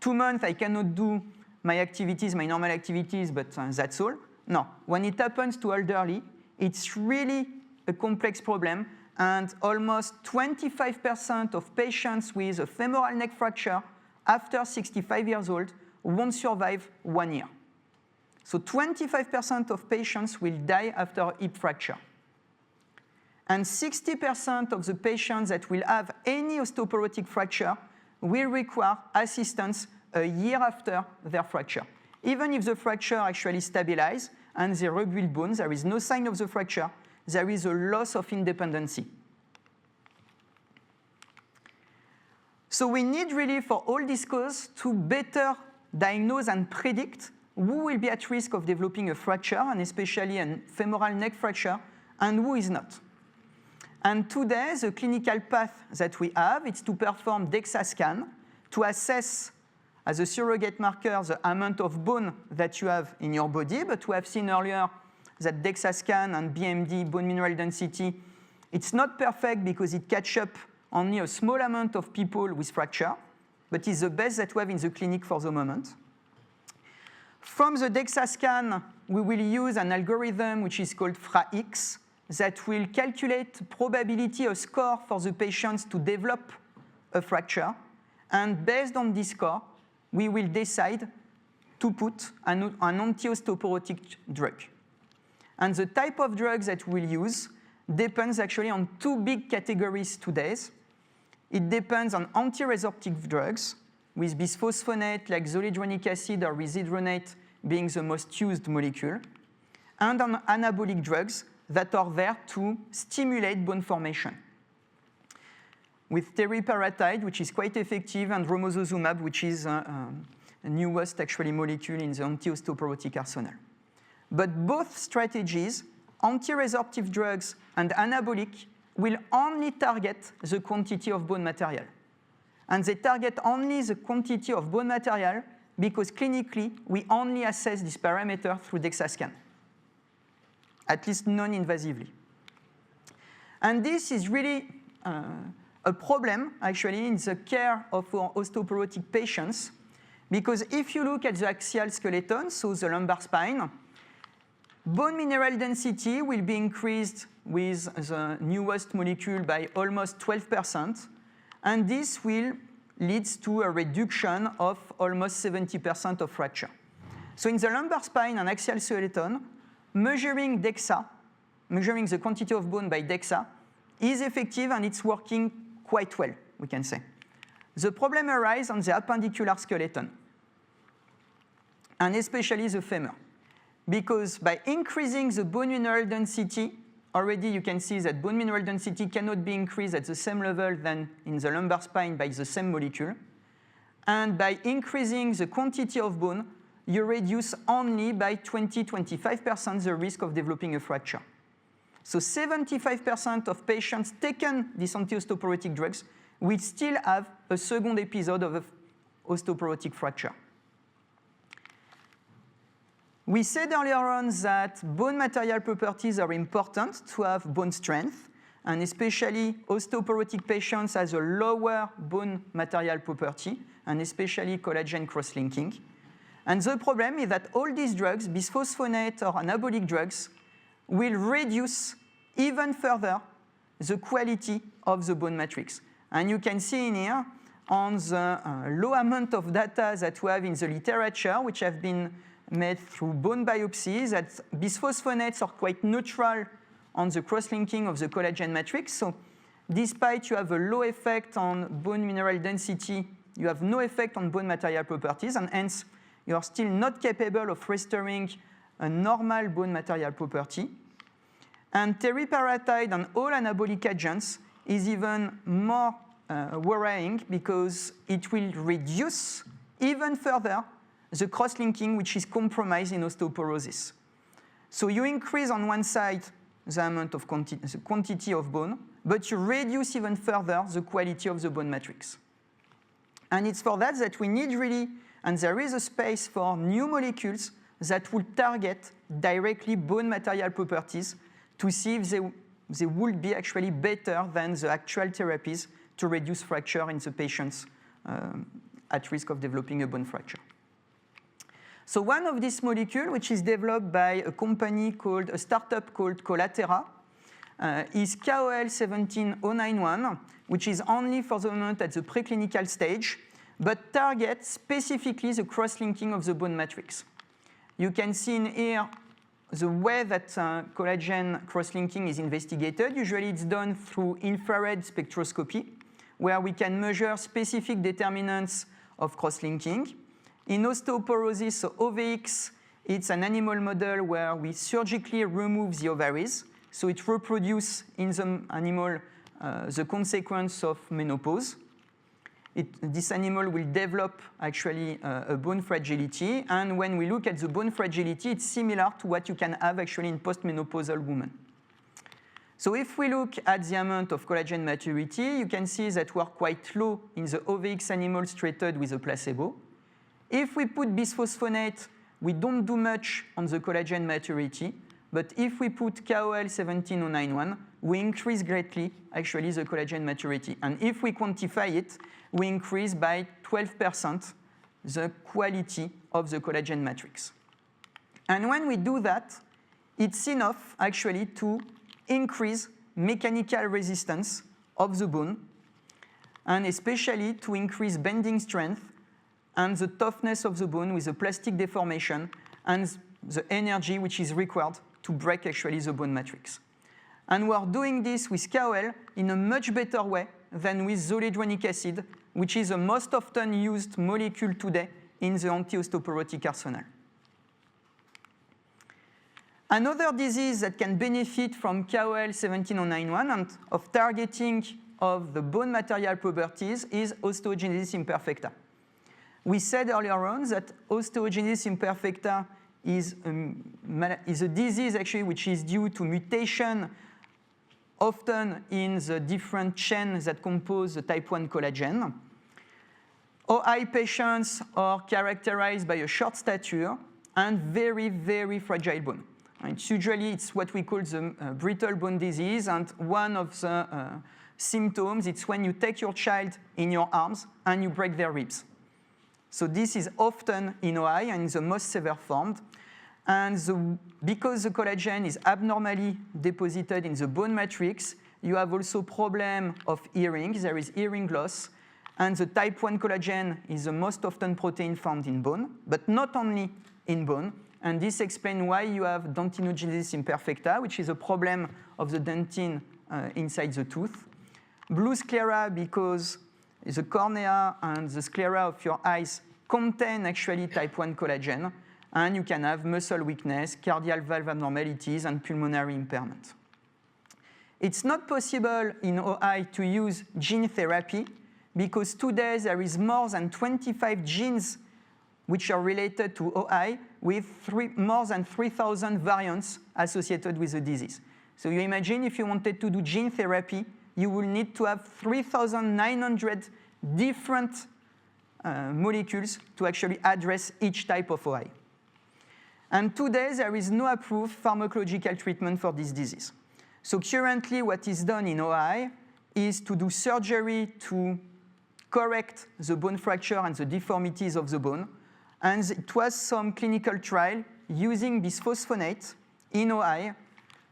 2 months, I cannot do my activities, my normal activities, but that's all. No, when it happens to elderly, it's really a complex problem, and almost 25% of patients with a femoral neck fracture after 65 years old won't survive 1 year. So 25% of patients will die after a hip fracture. And 60% of the patients that will have any osteoporotic fracture will require assistance a year after their fracture. Even if the fracture actually stabilizes and they rebuild bones, there is no sign of the fracture, there is a loss of independency. So we need really for all this cause to better diagnose and predict who will be at risk of developing a fracture, and especially a femoral neck fracture, and who is not. And today, the clinical path that we have is to perform DEXA scan to assess as a surrogate marker the amount of bone that you have in your body, but we have seen earlier that DEXA scan and BMD, bone mineral density, it's not perfect because it catches up only a small amount of people with fracture, but it's the best that we have in the clinic for the moment. From the DEXA scan, we will use an algorithm which is called FRA-X that will calculate probability, a score for the patients to develop a fracture. And based on this score, we will decide to put an anti-osteoporotic drug. And the type of drugs that we'll use depends actually on 2 big categories today. It depends on anti-resorptive drugs, with bisphosphonate like zoledronic acid or risedronate being the most used molecule, and on anabolic drugs that are there to stimulate bone formation, with teriparatide, which is quite effective, and romosozumab, which is a newest actually molecule in the anti-osteoporotic arsenal. But both strategies anti-resorptive drugs and anabolic will only target the quantity of bone material. And they target only the quantity of bone material because clinically, we only assess this parameter through DEXA scan, at least non-invasively. And this is really a problem, actually, in the care of our osteoporotic patients, because if you look at the axial skeleton, so the lumbar spine, bone mineral density will be increased with the newest molecule by almost 12%, and this will lead to a reduction of almost 70% of fracture. So in the lumbar spine and axial skeleton, measuring DEXA, measuring the quantity of bone by DEXA, is effective and it's working quite well, we can say. The problem arises on the appendicular skeleton, and especially the femur, because by increasing the bone mineral density, already you can see that bone mineral density cannot be increased at the same level than in the lumbar spine by the same molecule. And by increasing the quantity of bone, you reduce only by 20-25% the risk of developing a fracture. So 75% of patients taken these anti-osteoporotic drugs will still have a second episode of osteoporotic fracture. We said earlier on that bone material properties are important to have bone strength, and especially osteoporotic patients has a lower bone material property, and especially collagen cross-linking. And the problem is that all these drugs, bisphosphonate or anabolic drugs, will reduce even further the quality of the bone matrix. And you can see in here on the low amount of data that we have in the literature, which have been made through bone biopsies, that bisphosphonates are quite neutral on the cross-linking of the collagen matrix. So despite you have a low effect on bone mineral density, you have no effect on bone material properties, and hence you are still not capable of restoring a normal bone material property. And teriparatide and all anabolic agents is even more worrying because it will reduce even further the cross-linking which is compromised in osteoporosis. So you increase on one side the amount of the quantity of bone, but you reduce even further the quality of the bone matrix. And it's for that that we need really, and there is a space for new molecules that will target directly bone material properties to see if they would be actually better than the actual therapies to reduce fracture in the patients at risk of developing a bone fracture. So one of these molecules, which is developed by a startup called Colatera, is KOL17091, which is only for the moment at the preclinical stage, but targets specifically the cross-linking of the bone matrix. You can see in here the way that collagen cross-linking is investigated. Usually it's done through infrared spectroscopy, where we can measure specific determinants of cross-linking. In osteoporosis, so OVX, it's an animal model where we surgically remove the ovaries. So it reproduces in the animal the consequence of menopause. This animal will develop actually a bone fragility. And when we look at the bone fragility, it's similar to what you can have actually in postmenopausal women. So if we look at the amount of collagen maturity, you can see that we're quite low in the OVX animals treated with a placebo. If we put bisphosphonate, we don't do much on the collagen maturity, but if we put KOL17091, we increase greatly actually the collagen maturity. And if we quantify it, we increase by 12% the quality of the collagen matrix. And when we do that, it's enough actually to increase mechanical resistance of the bone, and especially to increase bending strength and the toughness of the bone with the plastic deformation and the energy which is required to break actually the bone matrix. And we're doing this with KOL in a much better way than with zoledronic acid, which is the most often used molecule today in the anti-osteoporotic arsenal. Another disease that can benefit from KOL17091 and of targeting of the bone material properties is osteogenesis imperfecta. We said earlier on that osteogenesis imperfecta is a disease actually which is due to mutation often in the different chains that compose the type 1 collagen. OI patients are characterized by a short stature and very, very fragile bone. Usually it's what we call the brittle bone disease, and one of the symptoms is when you take your child in your arms and you break their ribs. So this is often in OI and in the most severe form. And because the collagen is abnormally deposited in the bone matrix, you have also problem of hearing. There is hearing loss. And the type 1 collagen is the most often protein found in bone, but not only in bone. And this explains why you have dentinogenesis imperfecta, which is a problem of the dentin inside the tooth. Blue sclera, because the cornea and the sclera of your eyes contain actually type 1 collagen, and you can have muscle weakness, cardiac valve abnormalities, and pulmonary impairment. It's not possible in OI to use gene therapy because today there is more than 25 genes which are related to OI with more than 3,000 variants associated with the disease. So you imagine if you wanted to do gene therapy, you will need to have 3,900 different molecules to actually address each type of OI. And today, there is no approved pharmacological treatment for this disease. So currently, what is done in OI is to do surgery to correct the bone fracture and the deformities of the bone. And it was some clinical trial using bisphosphonate in OI,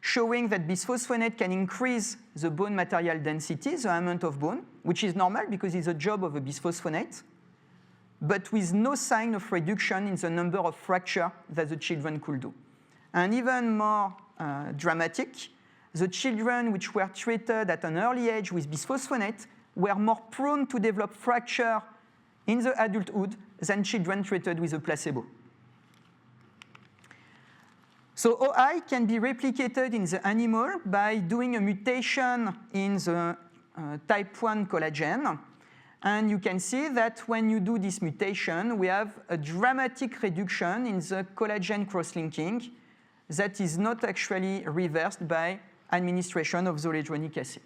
showing that bisphosphonate can increase the bone material density, the amount of bone, which is normal because it's a job of a bisphosphonate, but with no sign of reduction in the number of fractures that the children could do. And even more dramatic, the children which were treated at an early age with bisphosphonate were more prone to develop fracture in the adulthood than children treated with a placebo. So OI can be replicated in the animal by doing a mutation in the type 1 collagen. And you can see that when you do this mutation, we have a dramatic reduction in the collagen cross-linking that is not actually reversed by administration of zoledronic acid.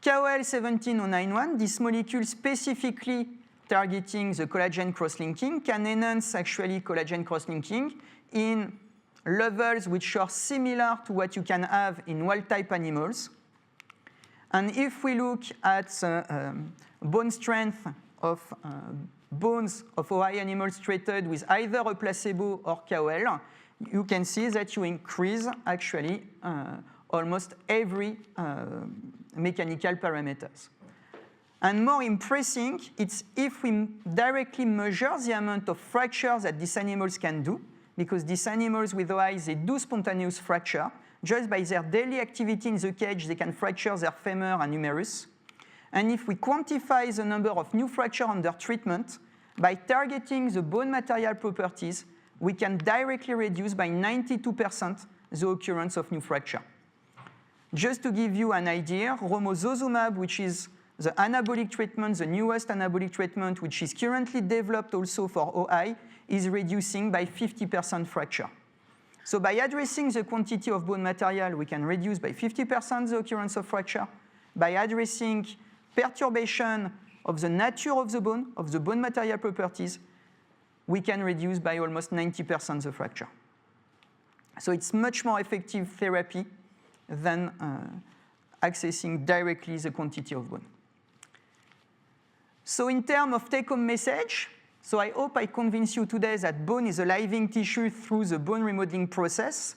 KOL17091, this molecule specifically targeting the collagen cross-linking, can enhance actually collagen cross-linking in levels which are similar to what you can have in wild-type animals. And if we look at the bone strength of bones of OI animals treated with either a placebo or KOL, you can see that you increase actually almost every mechanical parameters. And more impressive, it's if we directly measure the amount of fractures that these animals can do, because these animals with OI, they do spontaneous fracture. Just by their daily activity in the cage, they can fracture their femur and humerus. And if we quantify the number of new fractures under treatment, by targeting the bone material properties, we can directly reduce by 92% the occurrence of new fracture. Just to give you an idea, romosozumab, which is the anabolic treatment, the newest anabolic treatment, which is currently developed also for OI, is reducing by 50% fracture. So by addressing the quantity of bone material, we can reduce by 50% the occurrence of fracture. By addressing perturbation of the nature of the bone material properties, we can reduce by almost 90% the fracture. So it's much more effective therapy than accessing directly the quantity of bone. So in terms of take-home message, so I hope I convince you today that bone is a living tissue through the bone remodeling process,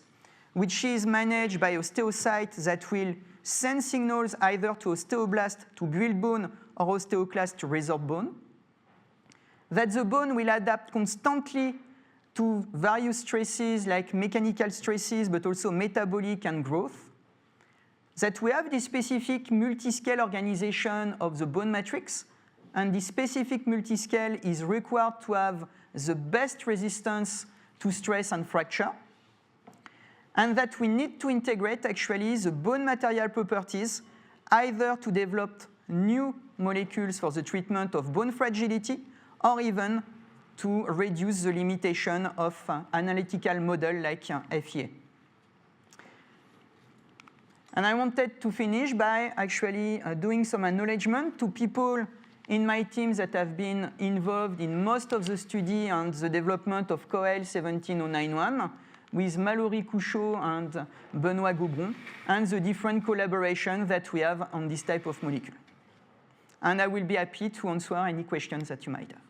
which is managed by osteocytes that will send signals either to osteoblast to build bone or osteoclast to resorb bone. That the bone will adapt constantly to various stresses like mechanical stresses, but also metabolic and growth. That we have this specific multi-scale organization of the bone matrix, and this specific multiscale is required to have the best resistance to stress and fracture, and that we need to integrate actually the bone material properties either to develop new molecules for the treatment of bone fragility or even to reduce the limitation of analytical model like FEA. And I wanted to finish by actually doing some acknowledgement to people in my team that have been involved in most of the study and the development of COEL 17091 with Mallory Couchot and Benoît Gaubron, and the different collaborations that we have on this type of molecule. And I will be happy to answer any questions that you might have.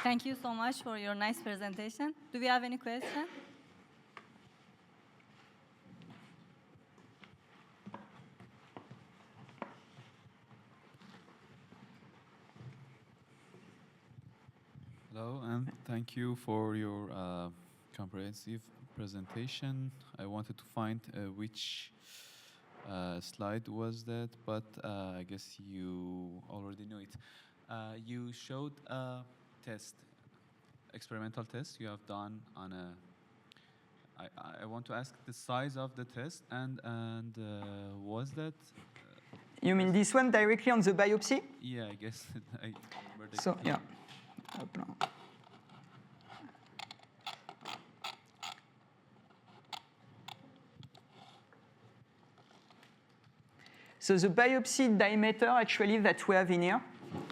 Thank you so much for your nice presentation. Do we have any questions? Hello, and thank you for your comprehensive presentation. I wanted to find which slide was that, but I guess you already know it. You showed a test, experimental test you have done on a. I want to ask the size of the test, and was that? You mean this one directly on the biopsy? Yeah, I guess I remember that. So, yeah. Hop là. So the biopsy diameter actually that we have in here,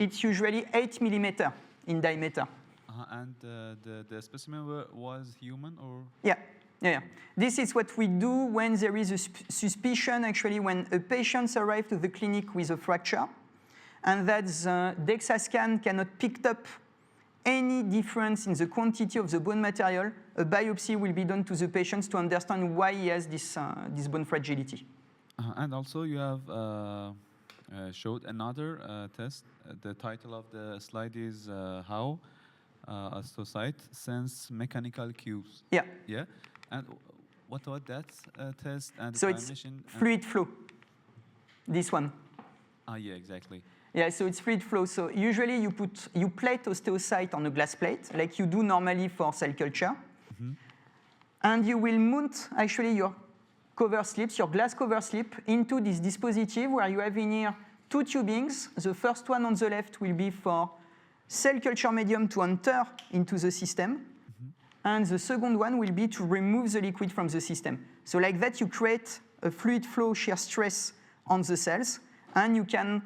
it's usually 8 millimeter in diameter. And the specimen was human or? Yeah. This is what we do when there is a suspicion, actually, when a patient arrives to the clinic with a fracture, and that the DEXA scan cannot pick up any difference in the quantity of the bone material. A biopsy will be done to the patient to understand why he has this bone fragility. And also you have showed another test. The title of the slide is how astrocyte sense mechanical cues. Yeah. Yeah. And what about that test and So the it's dimension? fluid flow. This one. Yeah, exactly. Yeah, so it's fluid flow. So usually you plate osteocyte on a glass plate, like you do normally for cell culture. Mm-hmm. And you will mount actually your cover slips, your glass cover slip, into this dispositive where you have in here two tubings. The first one on the left will be for cell culture medium to enter into the system. Mm-hmm. And the second one will be to remove the liquid from the system. So like that, you create a fluid flow shear stress on the cells, and you can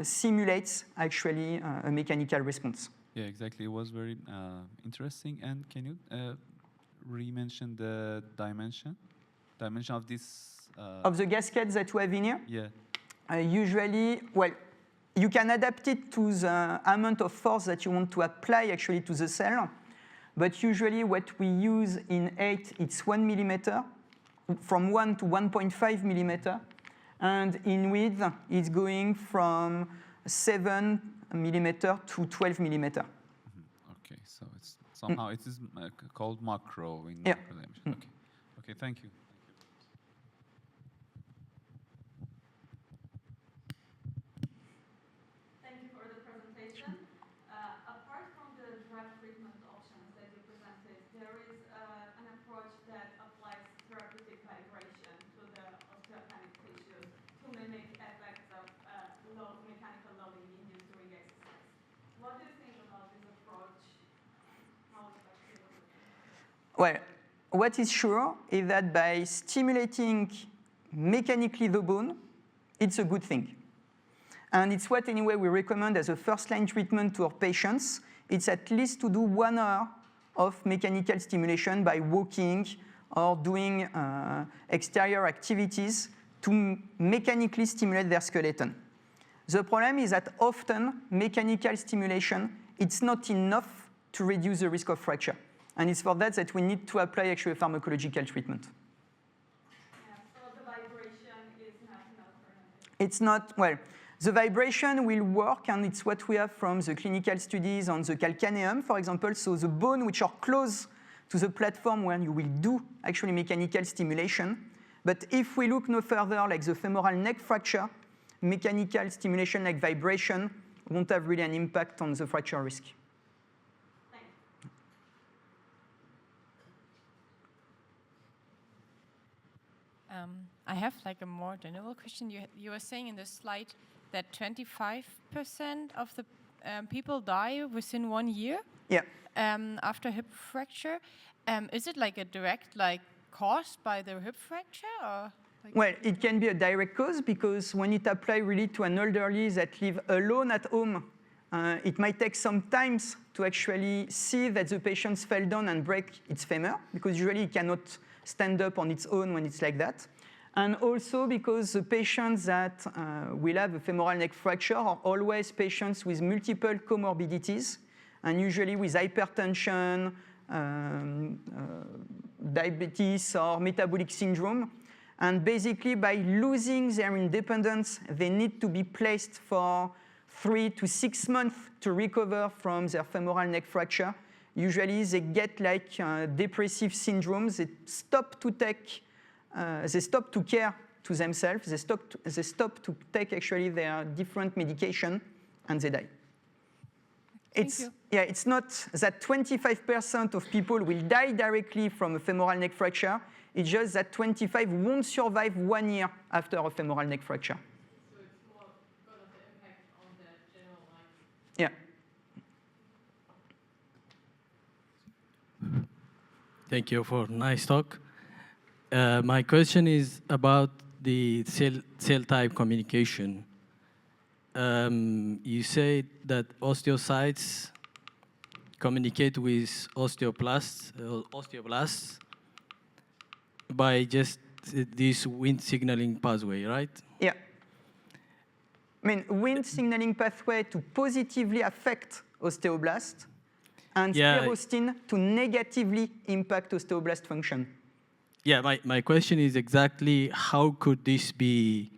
simulate actually a mechanical response. Yeah, exactly. It was very interesting. And can you re-mention the dimension of this? Of the gasket that we have in here? Yeah. Usually, well, you can adapt it to the amount of force that you want to apply actually to the cell. But usually what we use in 8, it's 1 millimeter, from 1 to 1.5 millimeter. And in width, it's going from 7 millimeter to 12 millimeter. Mm-hmm. Okay, so it's somehow it is called macro in yeah. dimension. Okay, okay, thank you. Thank you for the presentation. Apart from the drug treatment options that you presented, there is an approach that applies therapeutic vibration to the osteopenic tissues to mimic effects of mechanical loading induced during exercise. What do you think about this approach? How effective is it? Well, what is sure is that by stimulating mechanically the bone, it's a good thing. And it's what, anyway, we recommend as a first-line treatment to our patients. It's at least to do 1 hour of mechanical stimulation by walking or doing exterior activities to mechanically stimulate their skeleton. The problem is that often mechanical stimulation, it's not enough to reduce the risk of fracture. And it's for that we need to apply actually a pharmacological treatment. Yeah, so the vibration is not an alternative. It's not, well, the vibration will work, and it's what we have from the clinical studies on the calcaneum, for example. So the bone which are close to the platform where you will do actually mechanical stimulation. But if we look no further, like the femoral neck fracture, mechanical stimulation like vibration won't have really an impact on the fracture risk. I have like a more general question. You were saying in the slide that 25% of the people die within 1 year Yeah. after hip fracture. Is it like a direct caused by the hip fracture or? Well, it can be a direct cause because when it applies really to an elderly that live alone at home, it might take some time to actually see that the patient fell down and break its femur because usually it cannot stand up on its own when it's like that. And also because the patients that will have a femoral neck fracture are always patients with multiple comorbidities and usually with hypertension, diabetes or metabolic syndrome. And basically, by losing their independence, they need to be placed for 3 to 6 months to recover from their femoral neck fracture. Usually, they get like depressive syndromes. They stop to care to themselves. They stop to take actually their different medication, and they die. It's not that 25% of people will die directly from a femoral neck fracture. It's just that 25 won't survive 1 year after a femoral neck fracture. So it's more because of the impact on the general life. Yeah. Thank you for nice talk. My question is about the cell type communication. You said that osteocytes communicate with osteoblasts by just this Wnt signaling pathway, right? Yeah. I mean, Wnt signaling pathway to positively affect osteoblasts and sclerostin to negatively impact osteoblast function. Yeah, my question is exactly how could this be,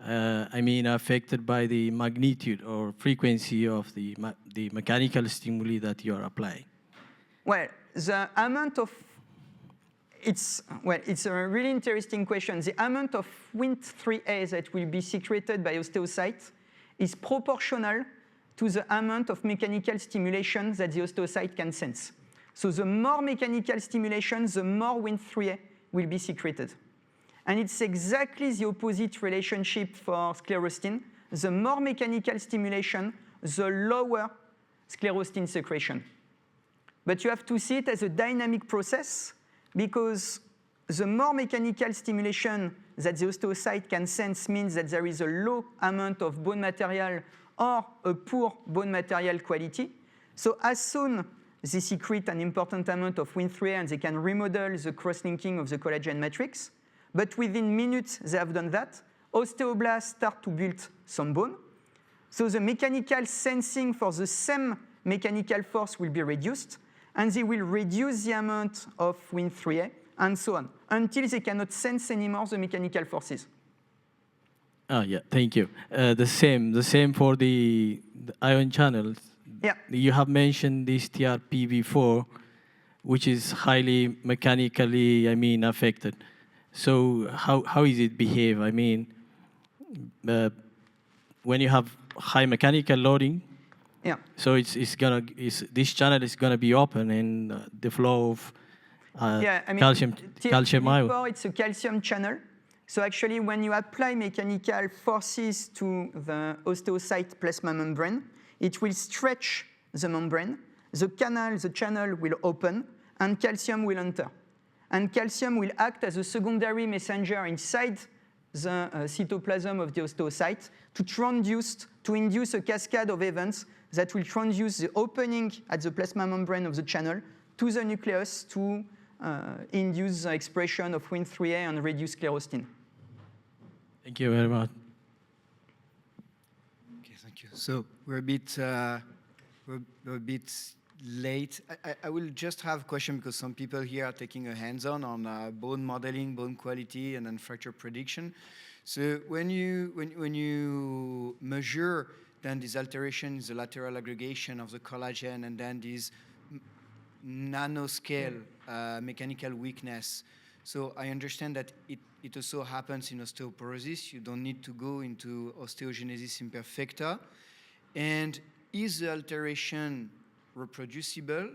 affected by the magnitude or frequency of the mechanical stimuli that you are applying? Well, the amount of it's a really interesting question. The amount of Wnt3a that will be secreted by osteocytes is proportional to the amount of mechanical stimulation that the osteocyte can sense. So the more mechanical stimulation, the more Wnt3a will be secreted. And it's exactly the opposite relationship for sclerostin. The more mechanical stimulation, the lower sclerostin secretion. But you have to see it as a dynamic process because the more mechanical stimulation that the osteocyte can sense means that there is a low amount of bone material or a poor bone material quality. So as soon they secrete an important amount of Wnt3a and they can remodel the cross-linking of the collagen matrix, but within minutes they have done that, osteoblasts start to build some bone. So the mechanical sensing for the same mechanical force will be reduced, and they will reduce the amount of Wnt3a, and so on, until they cannot sense anymore the mechanical forces. Oh, yeah, thank you. The same for the ion channels. Yeah. You have mentioned this TRPV4, which is highly mechanically, affected. So how is it behave? When you have high mechanical loading, yeah. So this channel is gonna be open and the flow of calcium ion. It's a calcium channel. So actually, when you apply mechanical forces to the osteocyte plasma membrane, it will stretch the membrane. The channel will open, and calcium will enter. And calcium will act as a secondary messenger inside the cytoplasm of the osteocyte to induce a cascade of events that will transduce the opening at the plasma membrane of the channel to the nucleus to induce the expression of Wnt3a and reduce sclerostin. Thank you very much. Okay, thank you. So we're a bit late. I will just have a question because some people here are taking a hands-on bone modeling, bone quality, and then fracture prediction. So when you measure then these alterations, the lateral aggregation of the collagen, and then these nanoscale mechanical weakness. So I understand that it also happens in osteoporosis. You don't need to go into osteogenesis imperfecta. And is the alteration reproducible,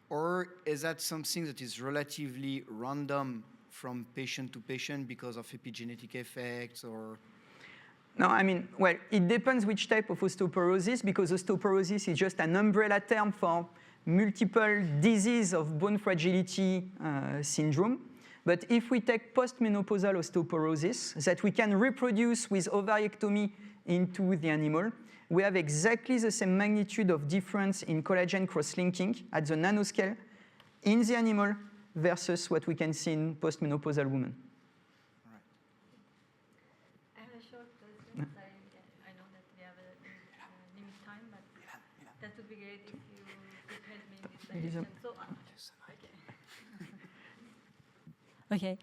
or is that something that is relatively random from patient to patient because of epigenetic effects or? No, I mean, well, it depends which type of osteoporosis, because osteoporosis is just an umbrella term for multiple disease of bone fragility syndrome. But if we take postmenopausal osteoporosis that we can reproduce with ovariectomy into the animal, we have exactly the same magnitude of difference in collagen cross-linking at the nanoscale in the animal versus what we can see in postmenopausal women. I have a short question. I know that we have a limit time, but that would be great if you could help me in this direction. So, okay.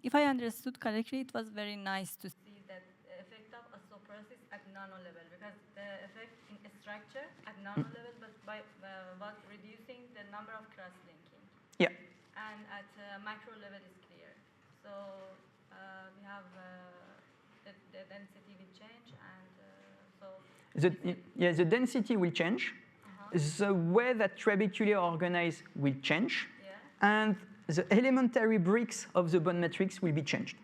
If I understood correctly, it was very nice to see that the effect of osteoporosis at nano level, because the effect in structure at nano level was reducing the number of cross-linking. Yeah. And at micro level is clear. So we have the density will change, and The density will change. The way that trabeculae are organized will change. And the elementary bricks of the bone matrix will be changed. Okay.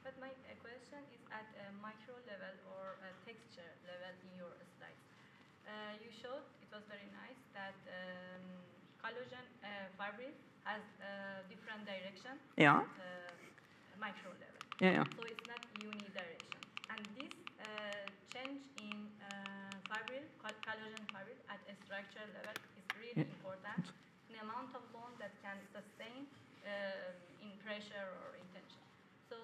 But my question is at a micro level or a texture level in your slides. You showed, it was very nice, that collagen fibril has different direction Yeah. at micro level. Yeah. So it's not unidirection. And this change in collagen fibril at a structure level is really important. An amount of bone that can sustain in pressure or in tension. So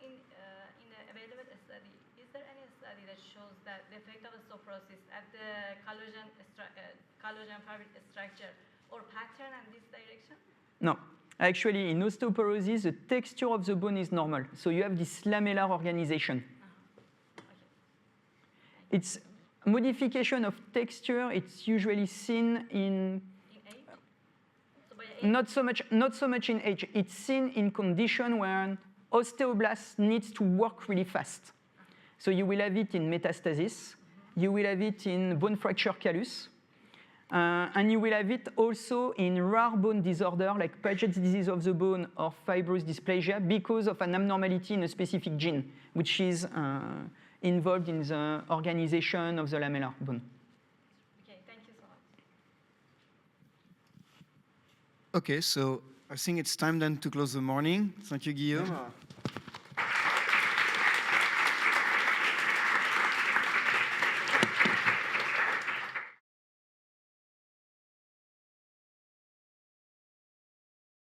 in the available study, is there any study that shows that the effect of osteoporosis at the collagen fibril structure or pattern in this direction? No. Actually, in osteoporosis, the texture of the bone is normal. So you have this lamellar organization. Okay. It's modification of texture. It's usually seen in age? So by age? not so much in age. It's seen in condition where osteoblast needs to work really fast. So you will have it in metastasis. You will have it in bone fracture callus. And you will have it also in rare bone disorder like Paget's disease of the bone or fibrous dysplasia because of an abnormality in a specific gene, which is involved in the organization of the lamellar bone. Okay, thank you so much. Okay, so I think it's time then to close the morning. Thank you, Guillaume.